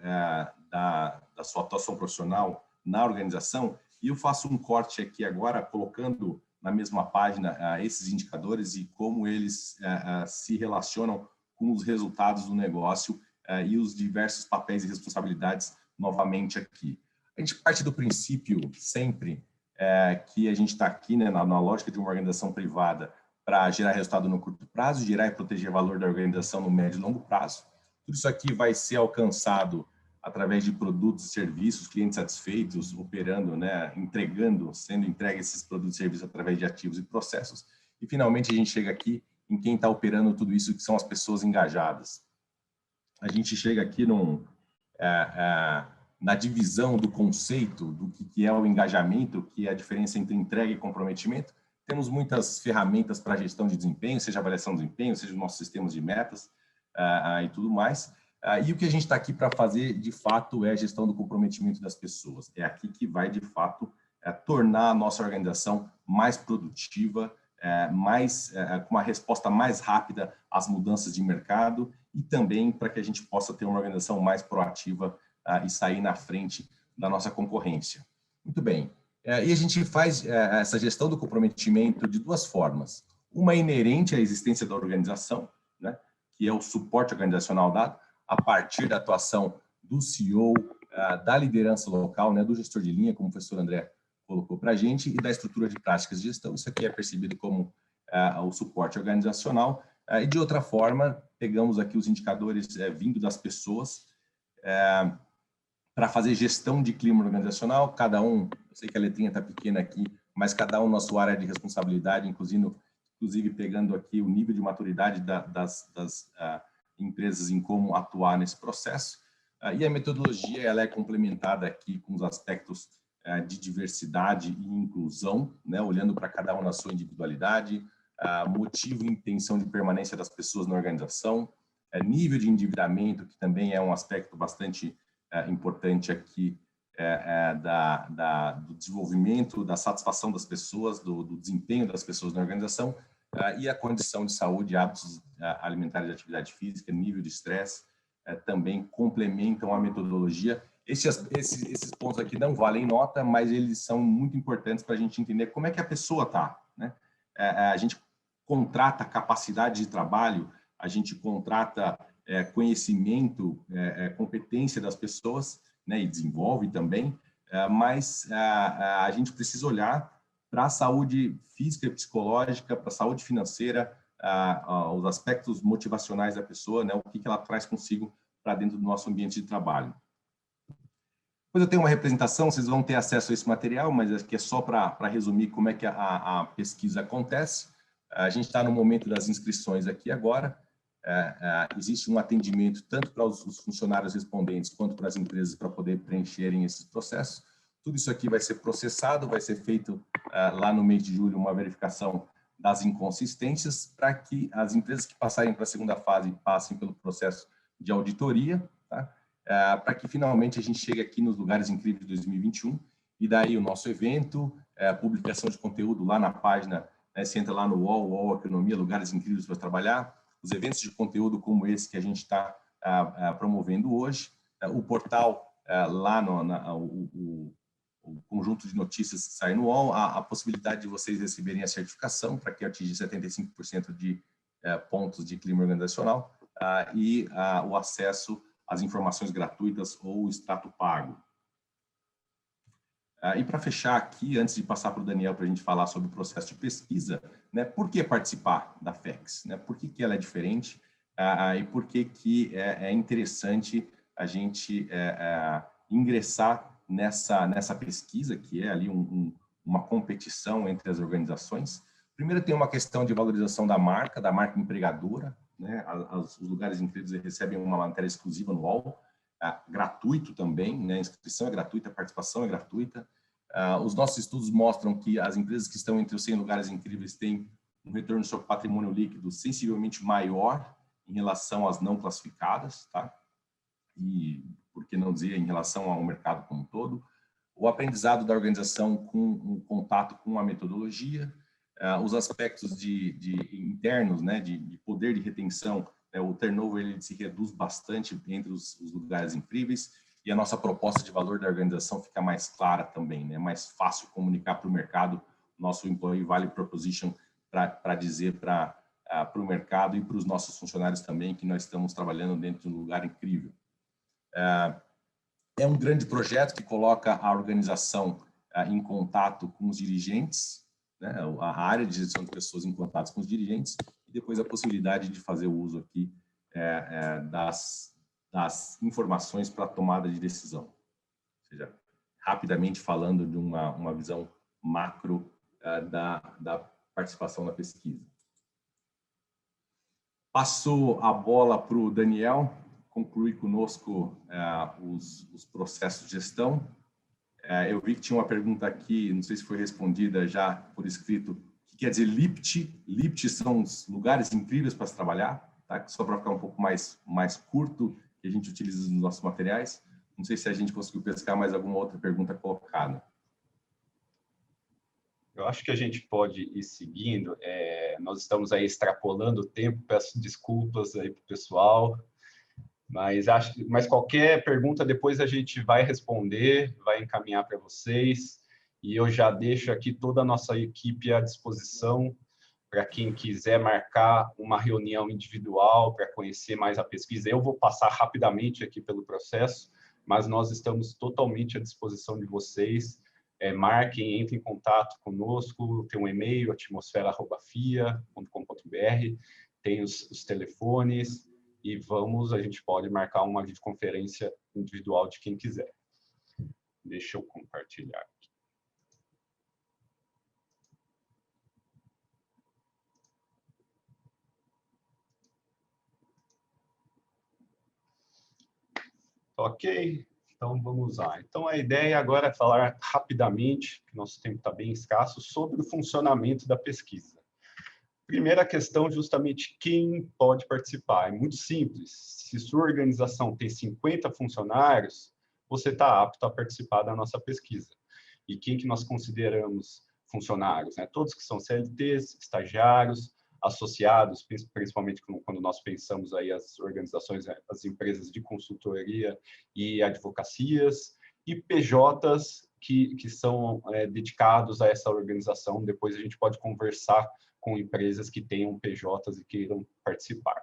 da sua atuação profissional na organização, e eu faço um corte aqui agora, colocando na mesma página esses indicadores e como eles se relacionam com os resultados do negócio e os diversos papéis e responsabilidades novamente aqui. A gente parte do princípio sempre que a gente está aqui, né, na lógica de uma organização privada para gerar resultado no curto prazo, gerar e proteger valor da organização no médio e longo prazo. Tudo isso aqui vai ser alcançado através de produtos e serviços, clientes satisfeitos, operando, né, sendo entregues esses produtos e serviços através de ativos e processos. E, finalmente, a gente chega aqui em quem está operando tudo isso, que são as pessoas engajadas. A gente chega aqui na divisão do conceito do que é o engajamento, que é a diferença entre entrega e comprometimento. Temos muitas ferramentas para gestão de desempenho, seja avaliação de desempenho, seja os nossos sistemas de metas e tudo mais. E o que a gente está aqui para fazer, de fato, é a gestão do comprometimento das pessoas. É aqui que vai, de fato, tornar a nossa organização mais produtiva, com uma resposta mais rápida às mudanças de mercado e também para que a gente possa ter uma organização mais proativa e sair na frente da nossa concorrência. Muito bem. E a gente faz essa gestão do comprometimento de 2 formas. Uma inerente à existência da organização, né, que é o suporte organizacional dado. a partir da atuação do CEO, da liderança local, né, do gestor de linha, como o professor André colocou para a gente, e da estrutura de práticas de gestão. Isso aqui é percebido como o suporte organizacional. E, de outra forma, pegamos aqui os indicadores vindo das pessoas para fazer gestão de clima organizacional. Cada um, eu sei que a letrinha está pequena aqui, mas cada um na sua área de responsabilidade, inclusive pegando aqui o nível de maturidade das empresas em como atuar nesse processo. E a metodologia ela é complementada aqui com os aspectos de diversidade e inclusão, né, olhando para cada um na sua individualidade, motivo e intenção de permanência das pessoas na organização, nível de endividamento, que também é um aspecto bastante importante aqui, do desenvolvimento, da satisfação das pessoas, do desempenho das pessoas na organização, e a condição de saúde, hábitos alimentares e atividade física, nível de estresse, também complementam a metodologia. Esses pontos aqui não valem nota, mas eles são muito importantes para a gente entender como é que a pessoa está, né? A gente contrata capacidade de trabalho, a gente contrata conhecimento, competência das pessoas, né, e desenvolve também, mas a gente precisa olhar para a saúde física e psicológica, para a saúde financeira, os aspectos motivacionais da pessoa, né, o que ela traz consigo para dentro do nosso ambiente de trabalho. Depois eu tenho uma representação, vocês vão ter acesso a esse material, mas aqui é só para resumir como é que a pesquisa acontece. A gente está no momento das inscrições aqui agora. Existe um atendimento tanto para os funcionários respondentes quanto para as empresas para poder preencherem esses processos. Tudo isso aqui vai ser processado, vai ser feito lá no mês de julho uma verificação das inconsistências para que as empresas que passarem para a segunda fase passem pelo processo de auditoria, tá? Para que finalmente a gente chegue aqui nos Lugares Incríveis de 2021 e daí o nosso evento, publicação de conteúdo lá na página, né, você entra lá no UOL Economia, Lugares Incríveis para Trabalhar, os eventos de conteúdo como esse que a gente está promovendo hoje, o portal lá o conjunto de notícias que sai no UOL, a possibilidade de vocês receberem a certificação para que atingir 75% de pontos de clima organizacional e o acesso às informações gratuitas ou o extrato pago. E para fechar aqui, antes de passar para o Daniel para a gente falar sobre o processo de pesquisa, né, por que participar da FEX? Né, por que ela é diferente e por que é interessante a gente ingressar nessa pesquisa, que é ali uma competição entre as organizações. Primeiro tem uma questão de valorização da marca empregadora, né? Os Lugares Incríveis recebem uma matéria exclusiva no UOL, gratuito também, né? A inscrição é gratuita, a participação é gratuita. Os nossos estudos mostram que as empresas que estão entre os 100 Lugares Incríveis têm um retorno sobre patrimônio líquido sensivelmente maior em relação às não classificadas, tá? E, por que não dizer, em relação ao mercado como um todo. O aprendizado da organização com o contato com a metodologia, os aspectos internos, né, de poder de retenção, né, o turnover ele se reduz bastante entre os Lugares Incríveis e a nossa proposta de valor da organização fica mais clara também, né, mais fácil comunicar para o mercado, nosso Employee Value Proposition, para dizer para o mercado e para os nossos funcionários também que nós estamos trabalhando dentro de um lugar incrível. É um grande projeto que coloca a organização em contato com os dirigentes, né, a área de gestão de pessoas em contato com os dirigentes, e depois a possibilidade de fazer o uso aqui das informações para a tomada de decisão. Ou seja, rapidamente falando de uma visão macro da participação na pesquisa. Passo a bola para o Daniel concluir conosco os processos de gestão. Eu vi que tinha uma pergunta aqui, não sei se foi respondida já por escrito, o que quer dizer LIPT? LIPT são os lugares incríveis para se trabalhar, tá? Só para ficar um pouco mais curto, que a gente utiliza nos nossos materiais. Não sei se a gente conseguiu pescar mais alguma outra pergunta colocada. Eu acho que a gente pode ir seguindo. Nós estamos aí extrapolando o tempo, peço desculpas aí para o pessoal. Mas qualquer pergunta depois a gente vai responder, vai encaminhar para vocês. E eu já deixo aqui toda a nossa equipe à disposição para quem quiser marcar uma reunião individual para conhecer mais a pesquisa. Eu vou passar rapidamente aqui pelo processo, mas nós estamos totalmente à disposição de vocês. Marquem, entrem em contato conosco, tem um e-mail, atmosfera@fia.com.br, tem os telefones, e a gente pode marcar uma videoconferência individual de quem quiser. Deixa eu compartilhar aqui. Ok, então vamos lá. Então a ideia agora é falar rapidamente, que nosso tempo está bem escasso, sobre o funcionamento da pesquisa. Primeira questão, justamente quem pode participar. É muito simples. Se sua organização tem 50 funcionários, você está apto a participar da nossa pesquisa. E quem que nós consideramos funcionários? Né? Todos que são CLTs, estagiários, associados, principalmente quando nós pensamos aí as organizações, as empresas de consultoria e advocacias, e PJs que são dedicados a essa organização. Depois a gente pode conversar com empresas que tenham PJs e queiram participar.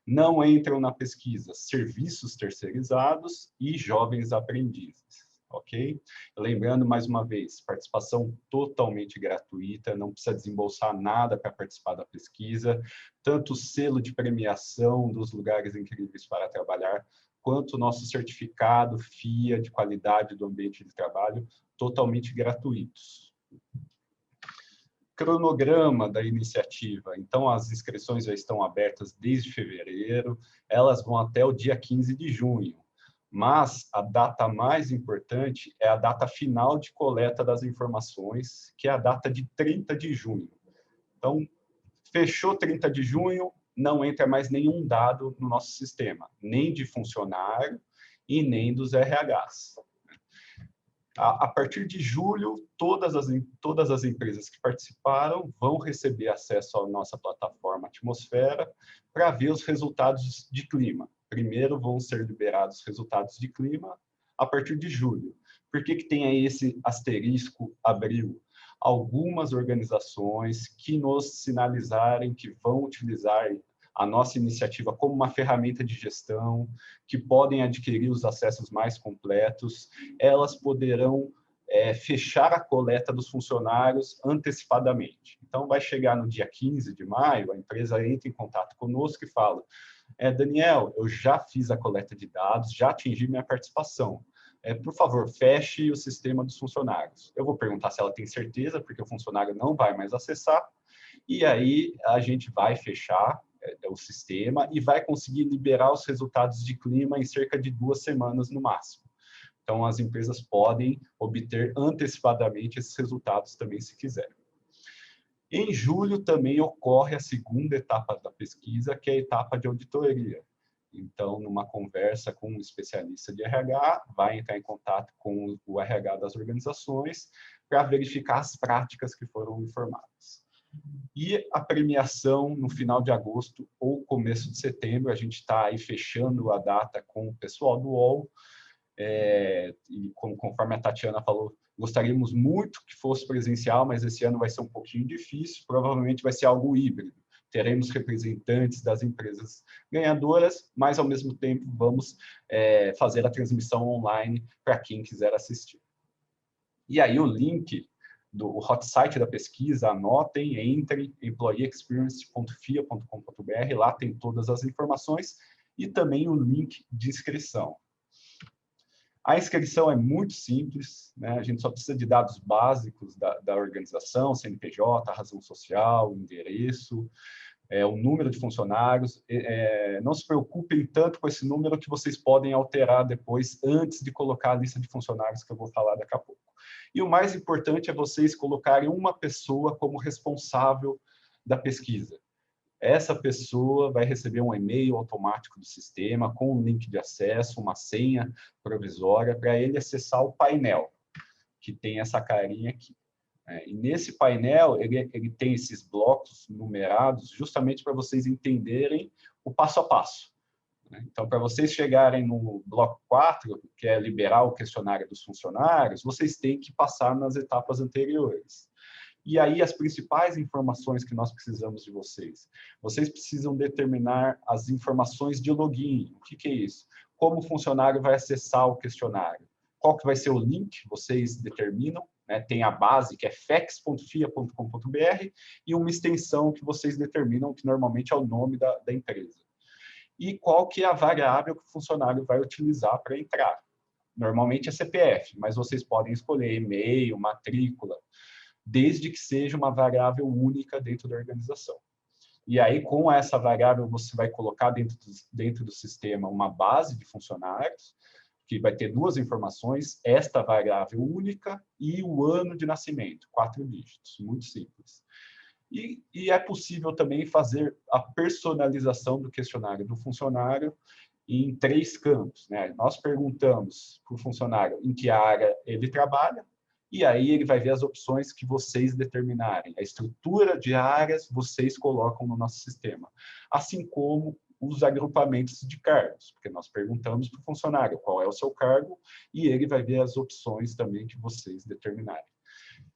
Não entram na pesquisa serviços terceirizados e jovens aprendizes. Ok? Lembrando, mais uma vez, participação totalmente gratuita, não precisa desembolsar nada para participar da pesquisa, tanto o selo de premiação dos lugares incríveis para trabalhar, quanto o nosso certificado FIA de qualidade do ambiente de trabalho, totalmente gratuitos. Cronograma da iniciativa. Então, as inscrições já estão abertas desde fevereiro, elas vão até o dia 15 de junho. Mas a data mais importante é a data final de coleta das informações, que é a data de 30 de junho. Então, fechou 30 de junho, não entra mais nenhum dado no nosso sistema, nem de funcionário e nem dos RHs. A partir de julho, todas as empresas que participaram vão receber acesso à nossa plataforma Atmosfera para ver os resultados de clima. Primeiro vão ser liberados os resultados de clima a partir de julho. Por que tem aí esse asterisco abril? Algumas organizações que nos sinalizarem que vão utilizar a nossa iniciativa como uma ferramenta de gestão, que podem adquirir os acessos mais completos, elas poderão fechar a coleta dos funcionários antecipadamente. Então, vai chegar no dia 15 de maio, a empresa entra em contato conosco e fala: Daniel, eu já fiz a coleta de dados, já atingi minha participação. Por favor, feche o sistema dos funcionários. Eu vou perguntar se ela tem certeza, porque o funcionário não vai mais acessar, e aí a gente vai fechar o sistema e vai conseguir liberar os resultados de clima em cerca de 2 semanas no máximo. Então, as empresas podem obter antecipadamente esses resultados também, se quiserem. Em julho também ocorre a segunda etapa da pesquisa, que é a etapa de auditoria. Então, numa conversa com um especialista de RH, vai entrar em contato com o RH das organizações para verificar as práticas que foram informadas. E a premiação no final de agosto ou começo de setembro, a gente está aí fechando a data com o pessoal do UOL, e conforme a Tatiana falou, gostaríamos muito que fosse presencial, mas esse ano vai ser um pouquinho difícil, provavelmente vai ser algo híbrido. Teremos representantes das empresas ganhadoras, mas ao mesmo tempo vamos fazer a transmissão online para quem quiser assistir. E aí o link do hot site da pesquisa, anotem, entrem, employeeexperience.fia.com.br, lá tem todas as informações e também o link de inscrição. A inscrição é muito simples, né? A gente só precisa de dados básicos da organização, CNPJ, razão social, endereço, o número de funcionários. Não se preocupem tanto com esse número, que vocês podem alterar depois, antes de colocar a lista de funcionários, que eu vou falar daqui a pouco. E o mais importante é vocês colocarem uma pessoa como responsável da pesquisa. Essa pessoa vai receber um e-mail automático do sistema com um link de acesso, uma senha provisória para ele acessar o painel, que tem essa carinha aqui. E nesse painel, ele tem esses blocos numerados justamente para vocês entenderem o passo a passo. Então, para vocês chegarem no bloco 4, que é liberar o questionário dos funcionários, vocês têm que passar nas etapas anteriores. E aí, as principais informações que nós precisamos de vocês. Vocês precisam determinar as informações de login. O que é isso? Como o funcionário vai acessar o questionário. Qual que vai ser o link? Vocês determinam. Né? Tem a base, que é fex.fia.com.br, e uma extensão que vocês determinam, que normalmente é o nome da empresa. E qual que é a variável que o funcionário vai utilizar para entrar. Normalmente é CPF, mas vocês podem escolher e-mail, matrícula, desde que seja uma variável única dentro da organização. E aí, com essa variável, você vai colocar dentro do sistema uma base de funcionários, que vai ter duas informações, esta variável única e o ano de nascimento, 4 dígitos, muito simples. E é possível também fazer a personalização do questionário do funcionário em 3 campos. Né? Nós perguntamos para o funcionário em que área ele trabalha, e aí ele vai ver as opções que vocês determinarem. A estrutura de áreas vocês colocam no nosso sistema, assim como os agrupamentos de cargos, porque nós perguntamos para o funcionário qual é o seu cargo e ele vai ver as opções também que vocês determinarem.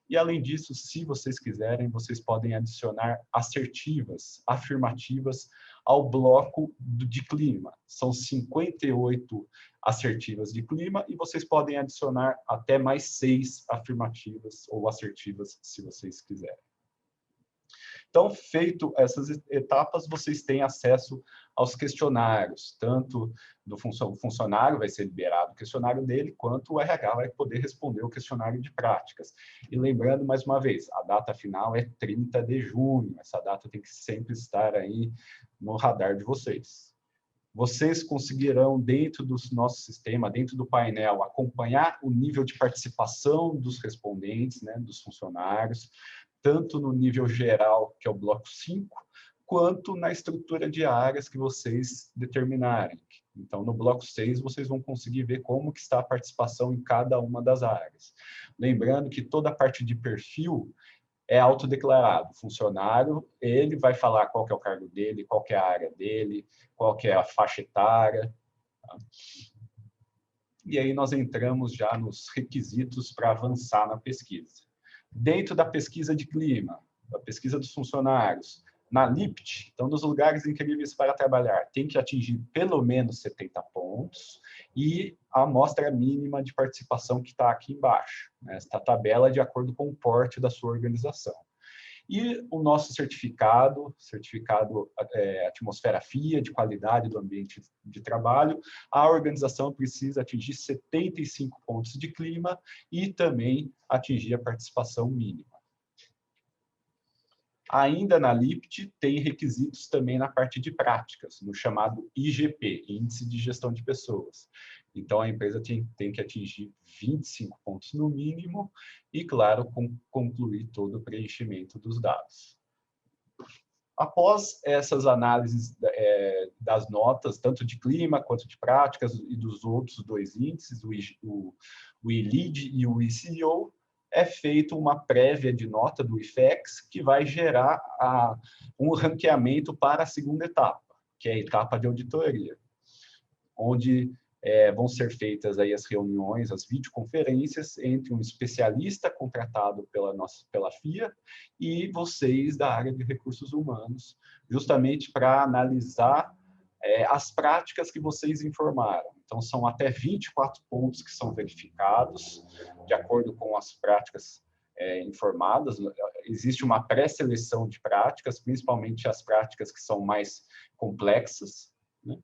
E, além disso, se vocês quiserem, vocês podem adicionar assertivas, afirmativas ao bloco de clima. São 58 assertivas de clima e vocês podem adicionar até mais 6 afirmativas ou assertivas, se vocês quiserem. Então, feito essas etapas, vocês têm acesso aos questionários, tanto do funcionário vai ser liberado o questionário dele, quanto o RH vai poder responder o questionário de práticas. E lembrando, mais uma vez, a data final é 30 de junho, essa data tem que sempre estar aí no radar de vocês. Vocês conseguirão, dentro do nosso sistema, dentro do painel, acompanhar o nível de participação dos respondentes, né, dos funcionários, tanto no nível geral, que é o bloco 5, quanto na estrutura de áreas que vocês determinarem. Então, no bloco 6, vocês vão conseguir ver como que está a participação em cada uma das áreas. Lembrando que toda a parte de perfil é autodeclarado. O funcionário, ele vai falar qual que é o cargo dele, qual que é a área dele, qual que é a faixa etária. Tá? E aí nós entramos já nos requisitos para avançar na pesquisa. Dentro da pesquisa de clima, da pesquisa dos funcionários, na LIPT, então, nos lugares incríveis para trabalhar, tem que atingir pelo menos 70 pontos e a amostra mínima de participação que está aqui embaixo. Esta tabela é de acordo com o porte da sua organização. E o nosso certificado Atmosfera FIA, de qualidade do ambiente de trabalho, a organização precisa atingir 75 pontos de clima e também atingir a participação mínima. Ainda na LIPT, tem requisitos também na parte de práticas, no chamado IGP, Índice de Gestão de Pessoas. Então, a empresa tem que atingir 25 pontos no mínimo e, claro, concluir todo o preenchimento dos dados. Após essas análises das notas, tanto de clima quanto de práticas e dos outros 2 índices, o ILEAD e o ICO, é feita uma prévia de nota do IFEX, que vai gerar um ranqueamento para a segunda etapa, que é a etapa de auditoria, onde vão ser feitas aí as reuniões, as videoconferências entre um especialista contratado pela FIA e vocês da área de recursos humanos, justamente para analisar as práticas que vocês informaram. Então, são até 24 pontos que são verificados, de acordo com as práticas informadas. Existe uma pré-seleção de práticas, principalmente as práticas que são mais complexas, né?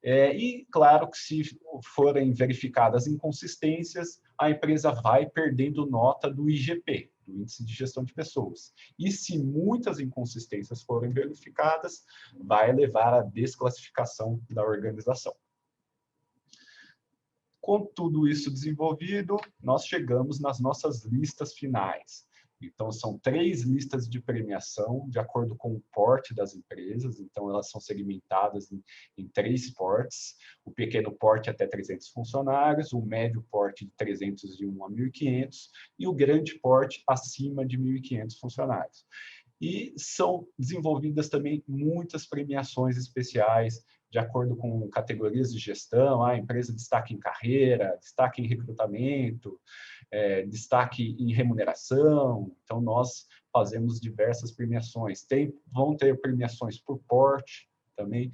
E, claro, que se forem verificadas inconsistências, a empresa vai perdendo nota do IGP, do Índice de Gestão de Pessoas. E se muitas inconsistências forem verificadas, vai levar à desclassificação da organização. Com tudo isso desenvolvido, nós chegamos nas nossas listas finais. Então, são 3 listas de premiação, de acordo com o porte das empresas. Então, elas são segmentadas em 3 portes. O pequeno porte até 300 funcionários, o médio porte de 301 a 1.500 e o grande porte acima de 1.500 funcionários. E são desenvolvidas também muitas premiações especiais, de acordo com categorias de gestão, a empresa destaque em carreira, destaque em recrutamento, destaque em remuneração. Então, nós fazemos diversas premiações. Vão ter premiações por porte também,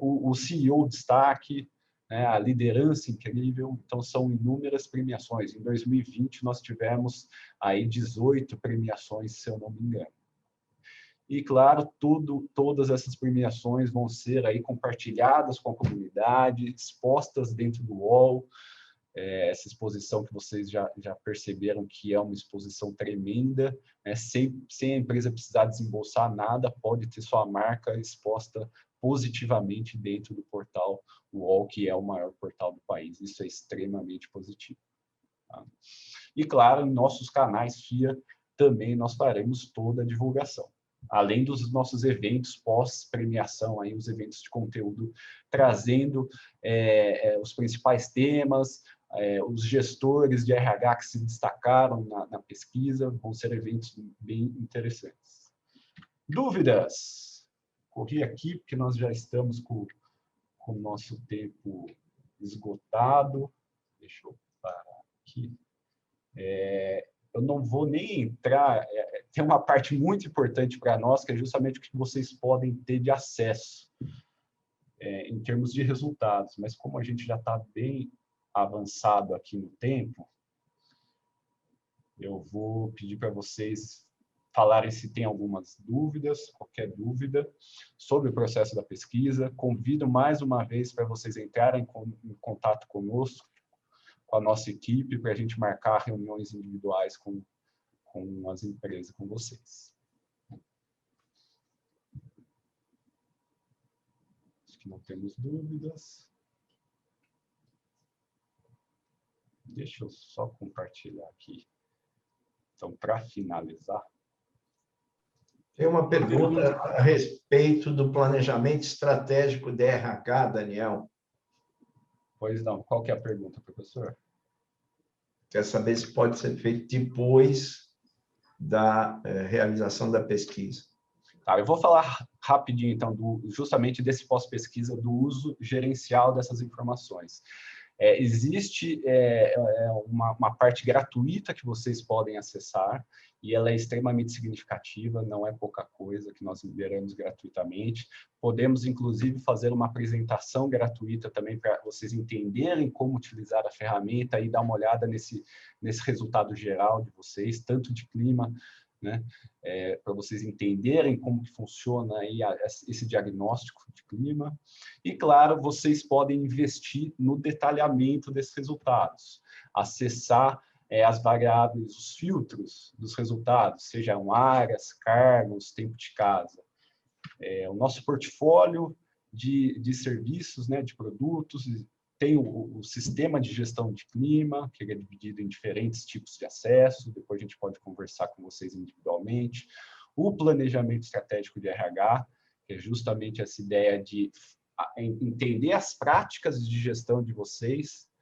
o CEO destaque, né, a liderança incrível, então são inúmeras premiações. Em 2020, nós tivemos aí 18 premiações, se eu não me engano. E, claro, todas essas premiações vão ser aí compartilhadas com a comunidade, expostas dentro do UOL, essa exposição que vocês já perceberam que é uma exposição tremenda, né? Sem a empresa precisar desembolsar nada, pode ter sua marca exposta positivamente dentro do portal UOL, que é o maior portal do país. Isso é extremamente positivo. Tá? E, claro, em nossos canais FIA também nós faremos toda a divulgação. Além dos nossos eventos pós-premiação, aí os eventos de conteúdo, trazendo os principais temas, os gestores de RH que se destacaram na pesquisa, vão ser eventos bem interessantes. Dúvidas? Corri aqui, porque nós já estamos com o nosso tempo esgotado. Deixa eu parar aqui. Eu não vou nem entrar, tem uma parte muito importante para nós, que é justamente o que vocês podem ter de acesso em termos de resultados, mas como a gente já está bem avançado aqui no tempo, eu vou pedir para vocês falarem se tem algumas dúvidas, qualquer dúvida sobre o processo da pesquisa. Convido mais uma vez para vocês entrarem em contato conosco, com a nossa equipe, para a gente marcar reuniões individuais com as empresas, com vocês. Acho que não temos dúvidas. Deixa eu só compartilhar aqui. Então, para finalizar. Tem uma pergunta a respeito do planejamento estratégico de RH, Daniel. Pois não. Qual que é a pergunta, professor? Quer saber se pode ser feito depois da realização da pesquisa. Tá, eu vou falar rapidinho, então, justamente desse pós-pesquisa, do uso gerencial dessas informações. Existe uma parte gratuita que vocês podem acessar, e ela é extremamente significativa, não é pouca coisa que nós liberamos gratuitamente. Podemos, inclusive, fazer uma apresentação gratuita também para vocês entenderem como utilizar a ferramenta e dar uma olhada nesse resultado geral de vocês, tanto de clima, né, para vocês entenderem como que funciona aí esse diagnóstico de clima. E, claro, vocês podem investir no detalhamento desses resultados, acessar as variáveis, os filtros dos resultados, sejam áreas, cargos, tempo de casa. O nosso portfólio de serviços, né, de produtos, tem o sistema de gestão de clima, que é dividido em diferentes tipos de acesso, depois a gente pode conversar com vocês individualmente. O planejamento estratégico de RH, que é justamente essa ideia de entender as práticas de gestão de vocês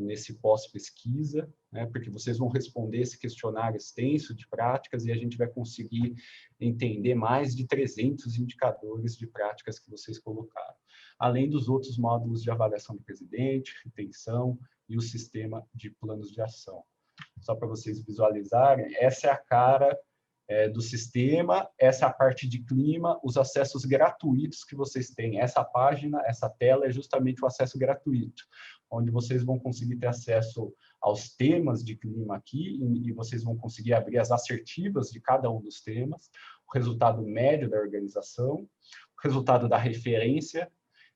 nesse pós-pesquisa, né, porque vocês vão responder esse questionário extenso de práticas e a gente vai conseguir entender mais de 300 indicadores de práticas que vocês colocaram, além dos outros módulos de avaliação do presidente, retenção e o sistema de planos de ação. Só para vocês visualizarem, essa é a cara do sistema, essa é a parte de clima, os acessos gratuitos que vocês têm. Essa página, essa tela é justamente o acesso gratuito, onde vocês vão conseguir ter acesso aos temas de clima aqui, e vocês vão conseguir abrir as assertivas de cada um dos temas, o resultado médio da organização, o resultado da referência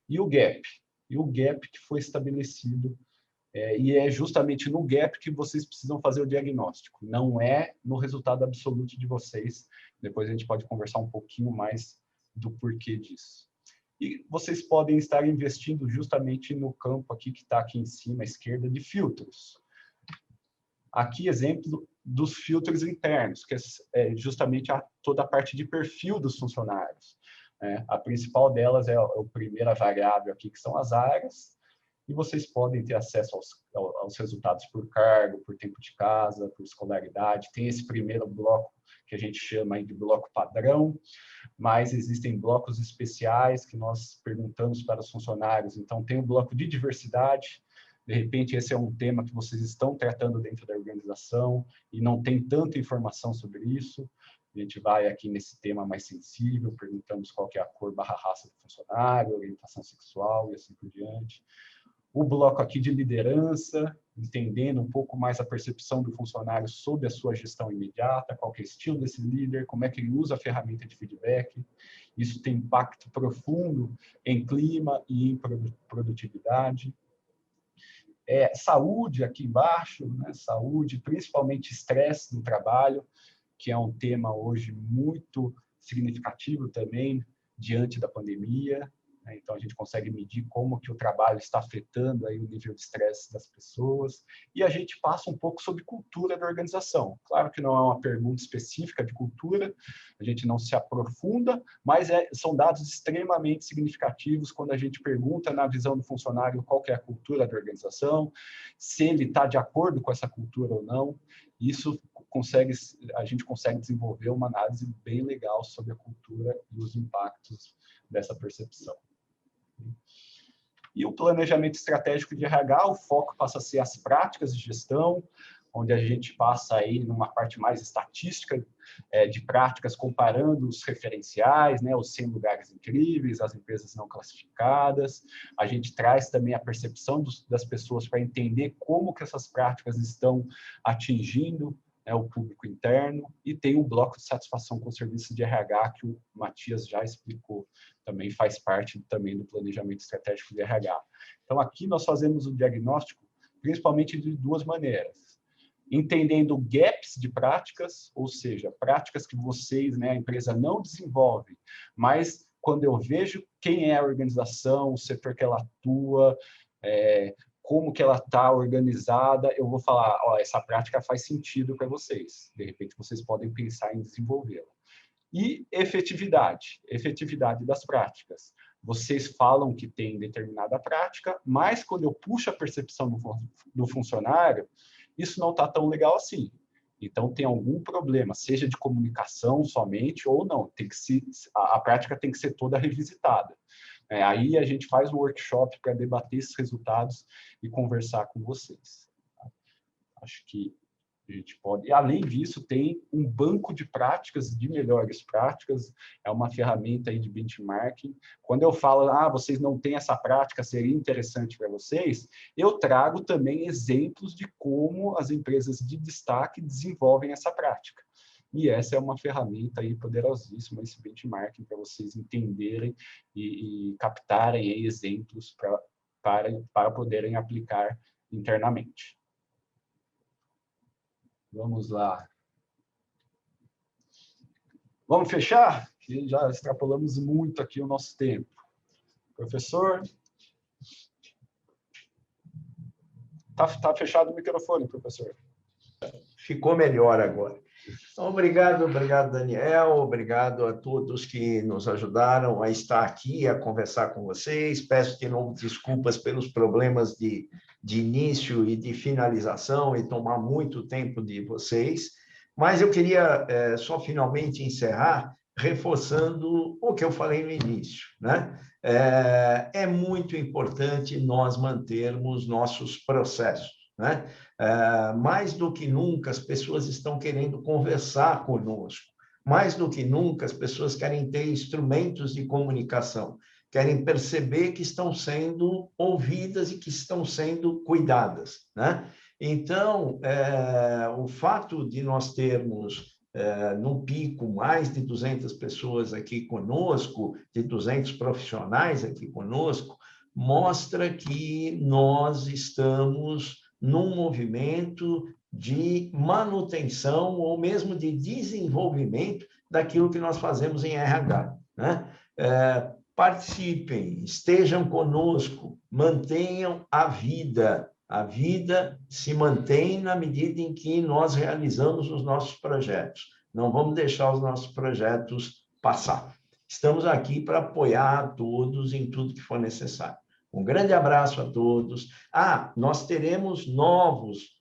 e o gap. E o gap que foi estabelecido, e é justamente no gap que vocês precisam fazer o diagnóstico, não é no resultado absoluto de vocês. Depois a gente pode conversar um pouquinho mais do porquê disso. E vocês podem estar investindo justamente no campo aqui, que está aqui em cima, à esquerda, de filtros. Aqui, exemplo dos filtros internos, que é justamente toda a parte de perfil dos funcionários. A principal delas é a primeira variável aqui, que são as áreas, e vocês podem ter acesso aos resultados por cargo, por tempo de casa, por escolaridade. Tem esse primeiro bloco que a gente chama aí de bloco padrão, mas existem blocos especiais que nós perguntamos para os funcionários. Então, tem o bloco de diversidade. De repente, esse é um tema que vocês estão tratando dentro da organização e não tem tanta informação sobre isso. A gente vai aqui nesse tema mais sensível, perguntamos qual que é a cor / raça do funcionário, orientação sexual e assim por diante. O bloco aqui de liderança, entendendo um pouco mais a percepção do funcionário sobre a sua gestão imediata, qual que é o estilo desse líder, como é que ele usa a ferramenta de feedback. Isso tem impacto profundo em clima e em produtividade. Saúde aqui embaixo, né? Saúde, principalmente estresse no trabalho, que é um tema hoje muito significativo também diante da pandemia. Então, a gente consegue medir como que o trabalho está afetando aí o nível de estresse das pessoas. E a gente passa um pouco sobre cultura da organização. Claro que não é uma pergunta específica de cultura, a gente não se aprofunda, mas são dados extremamente significativos quando a gente pergunta na visão do funcionário qual que é a cultura da organização, se ele está de acordo com essa cultura ou não. Isso a gente consegue desenvolver uma análise bem legal sobre a cultura e os impactos dessa percepção. E o planejamento estratégico de RH, o foco passa a ser as práticas de gestão, onde a gente passa aí numa parte mais estatística de práticas, comparando os referenciais, né, os 100 lugares incríveis, as empresas não classificadas. A gente traz também a percepção das pessoas para entender como que essas práticas estão atingindo, né, o público interno, e tem um bloco de satisfação com o serviço de RH, que o Matias já explicou, também faz parte também do planejamento estratégico de RH. Então, aqui nós fazemos o diagnóstico principalmente de duas maneiras. Entendendo gaps de práticas, ou seja, práticas que vocês, né, a empresa não desenvolve, mas quando eu vejo quem é a organização, o setor que ela atua, como que ela está organizada, eu vou falar, ó, essa prática faz sentido para vocês. De repente, vocês podem pensar em desenvolvê-la. E efetividade das práticas. Vocês falam que tem determinada prática, mas quando eu puxo a percepção do funcionário, isso não está tão legal assim. Então, tem algum problema, seja de comunicação somente ou não. A prática tem que ser toda revisitada. Aí a gente faz um workshop para debater esses resultados e conversar com vocês. Acho que a gente pode... E, além disso, tem um banco de práticas, de melhores práticas, é uma ferramenta aí de benchmarking. Quando eu falo, vocês não têm essa prática, seria interessante para vocês, eu trago também exemplos de como as empresas de destaque desenvolvem essa prática. E essa é uma ferramenta aí poderosíssima, esse benchmarking, para vocês entenderem e captarem aí exemplos para poderem aplicar internamente. Vamos lá. Vamos fechar? Que já extrapolamos muito aqui o nosso tempo. Professor? Tá fechado o microfone, professor. Ficou melhor agora. Então, obrigado, Daniel, obrigado a todos que nos ajudaram a estar aqui, a conversar com vocês. Peço de novo desculpas pelos problemas de início e de finalização e tomar muito tempo de vocês, mas eu queria só finalmente encerrar reforçando o que eu falei no início, né? É muito importante nós mantermos nossos processos, né? Mais do que nunca, as pessoas estão querendo conversar conosco. Mais do que nunca, as pessoas querem ter instrumentos de comunicação, querem perceber que estão sendo ouvidas e que estão sendo cuidadas, né? Então, o fato de nós termos, no pico, mais de 200 pessoas aqui conosco, de 200 profissionais aqui conosco, mostra que nós estamos num movimento de manutenção ou mesmo de desenvolvimento daquilo que nós fazemos em RH, né? Participem, estejam conosco, mantenham a vida. A vida se mantém na medida em que nós realizamos os nossos projetos. Não vamos deixar os nossos projetos passar. Estamos aqui para apoiar a todos em tudo que for necessário. Um grande abraço a todos. Nós teremos novos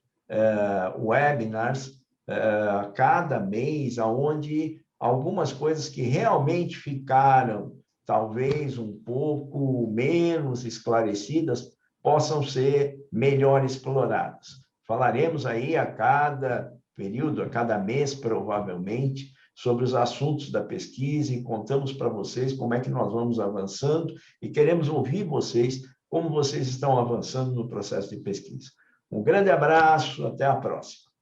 webinars a cada mês, onde algumas coisas que realmente ficaram talvez um pouco menos esclarecidas possam ser melhor exploradas. Falaremos aí a cada período, a cada mês, provavelmente, sobre os assuntos da pesquisa e contamos para vocês como é que nós vamos avançando e queremos ouvir vocês, como vocês estão avançando no processo de pesquisa. Um grande abraço, até a próxima.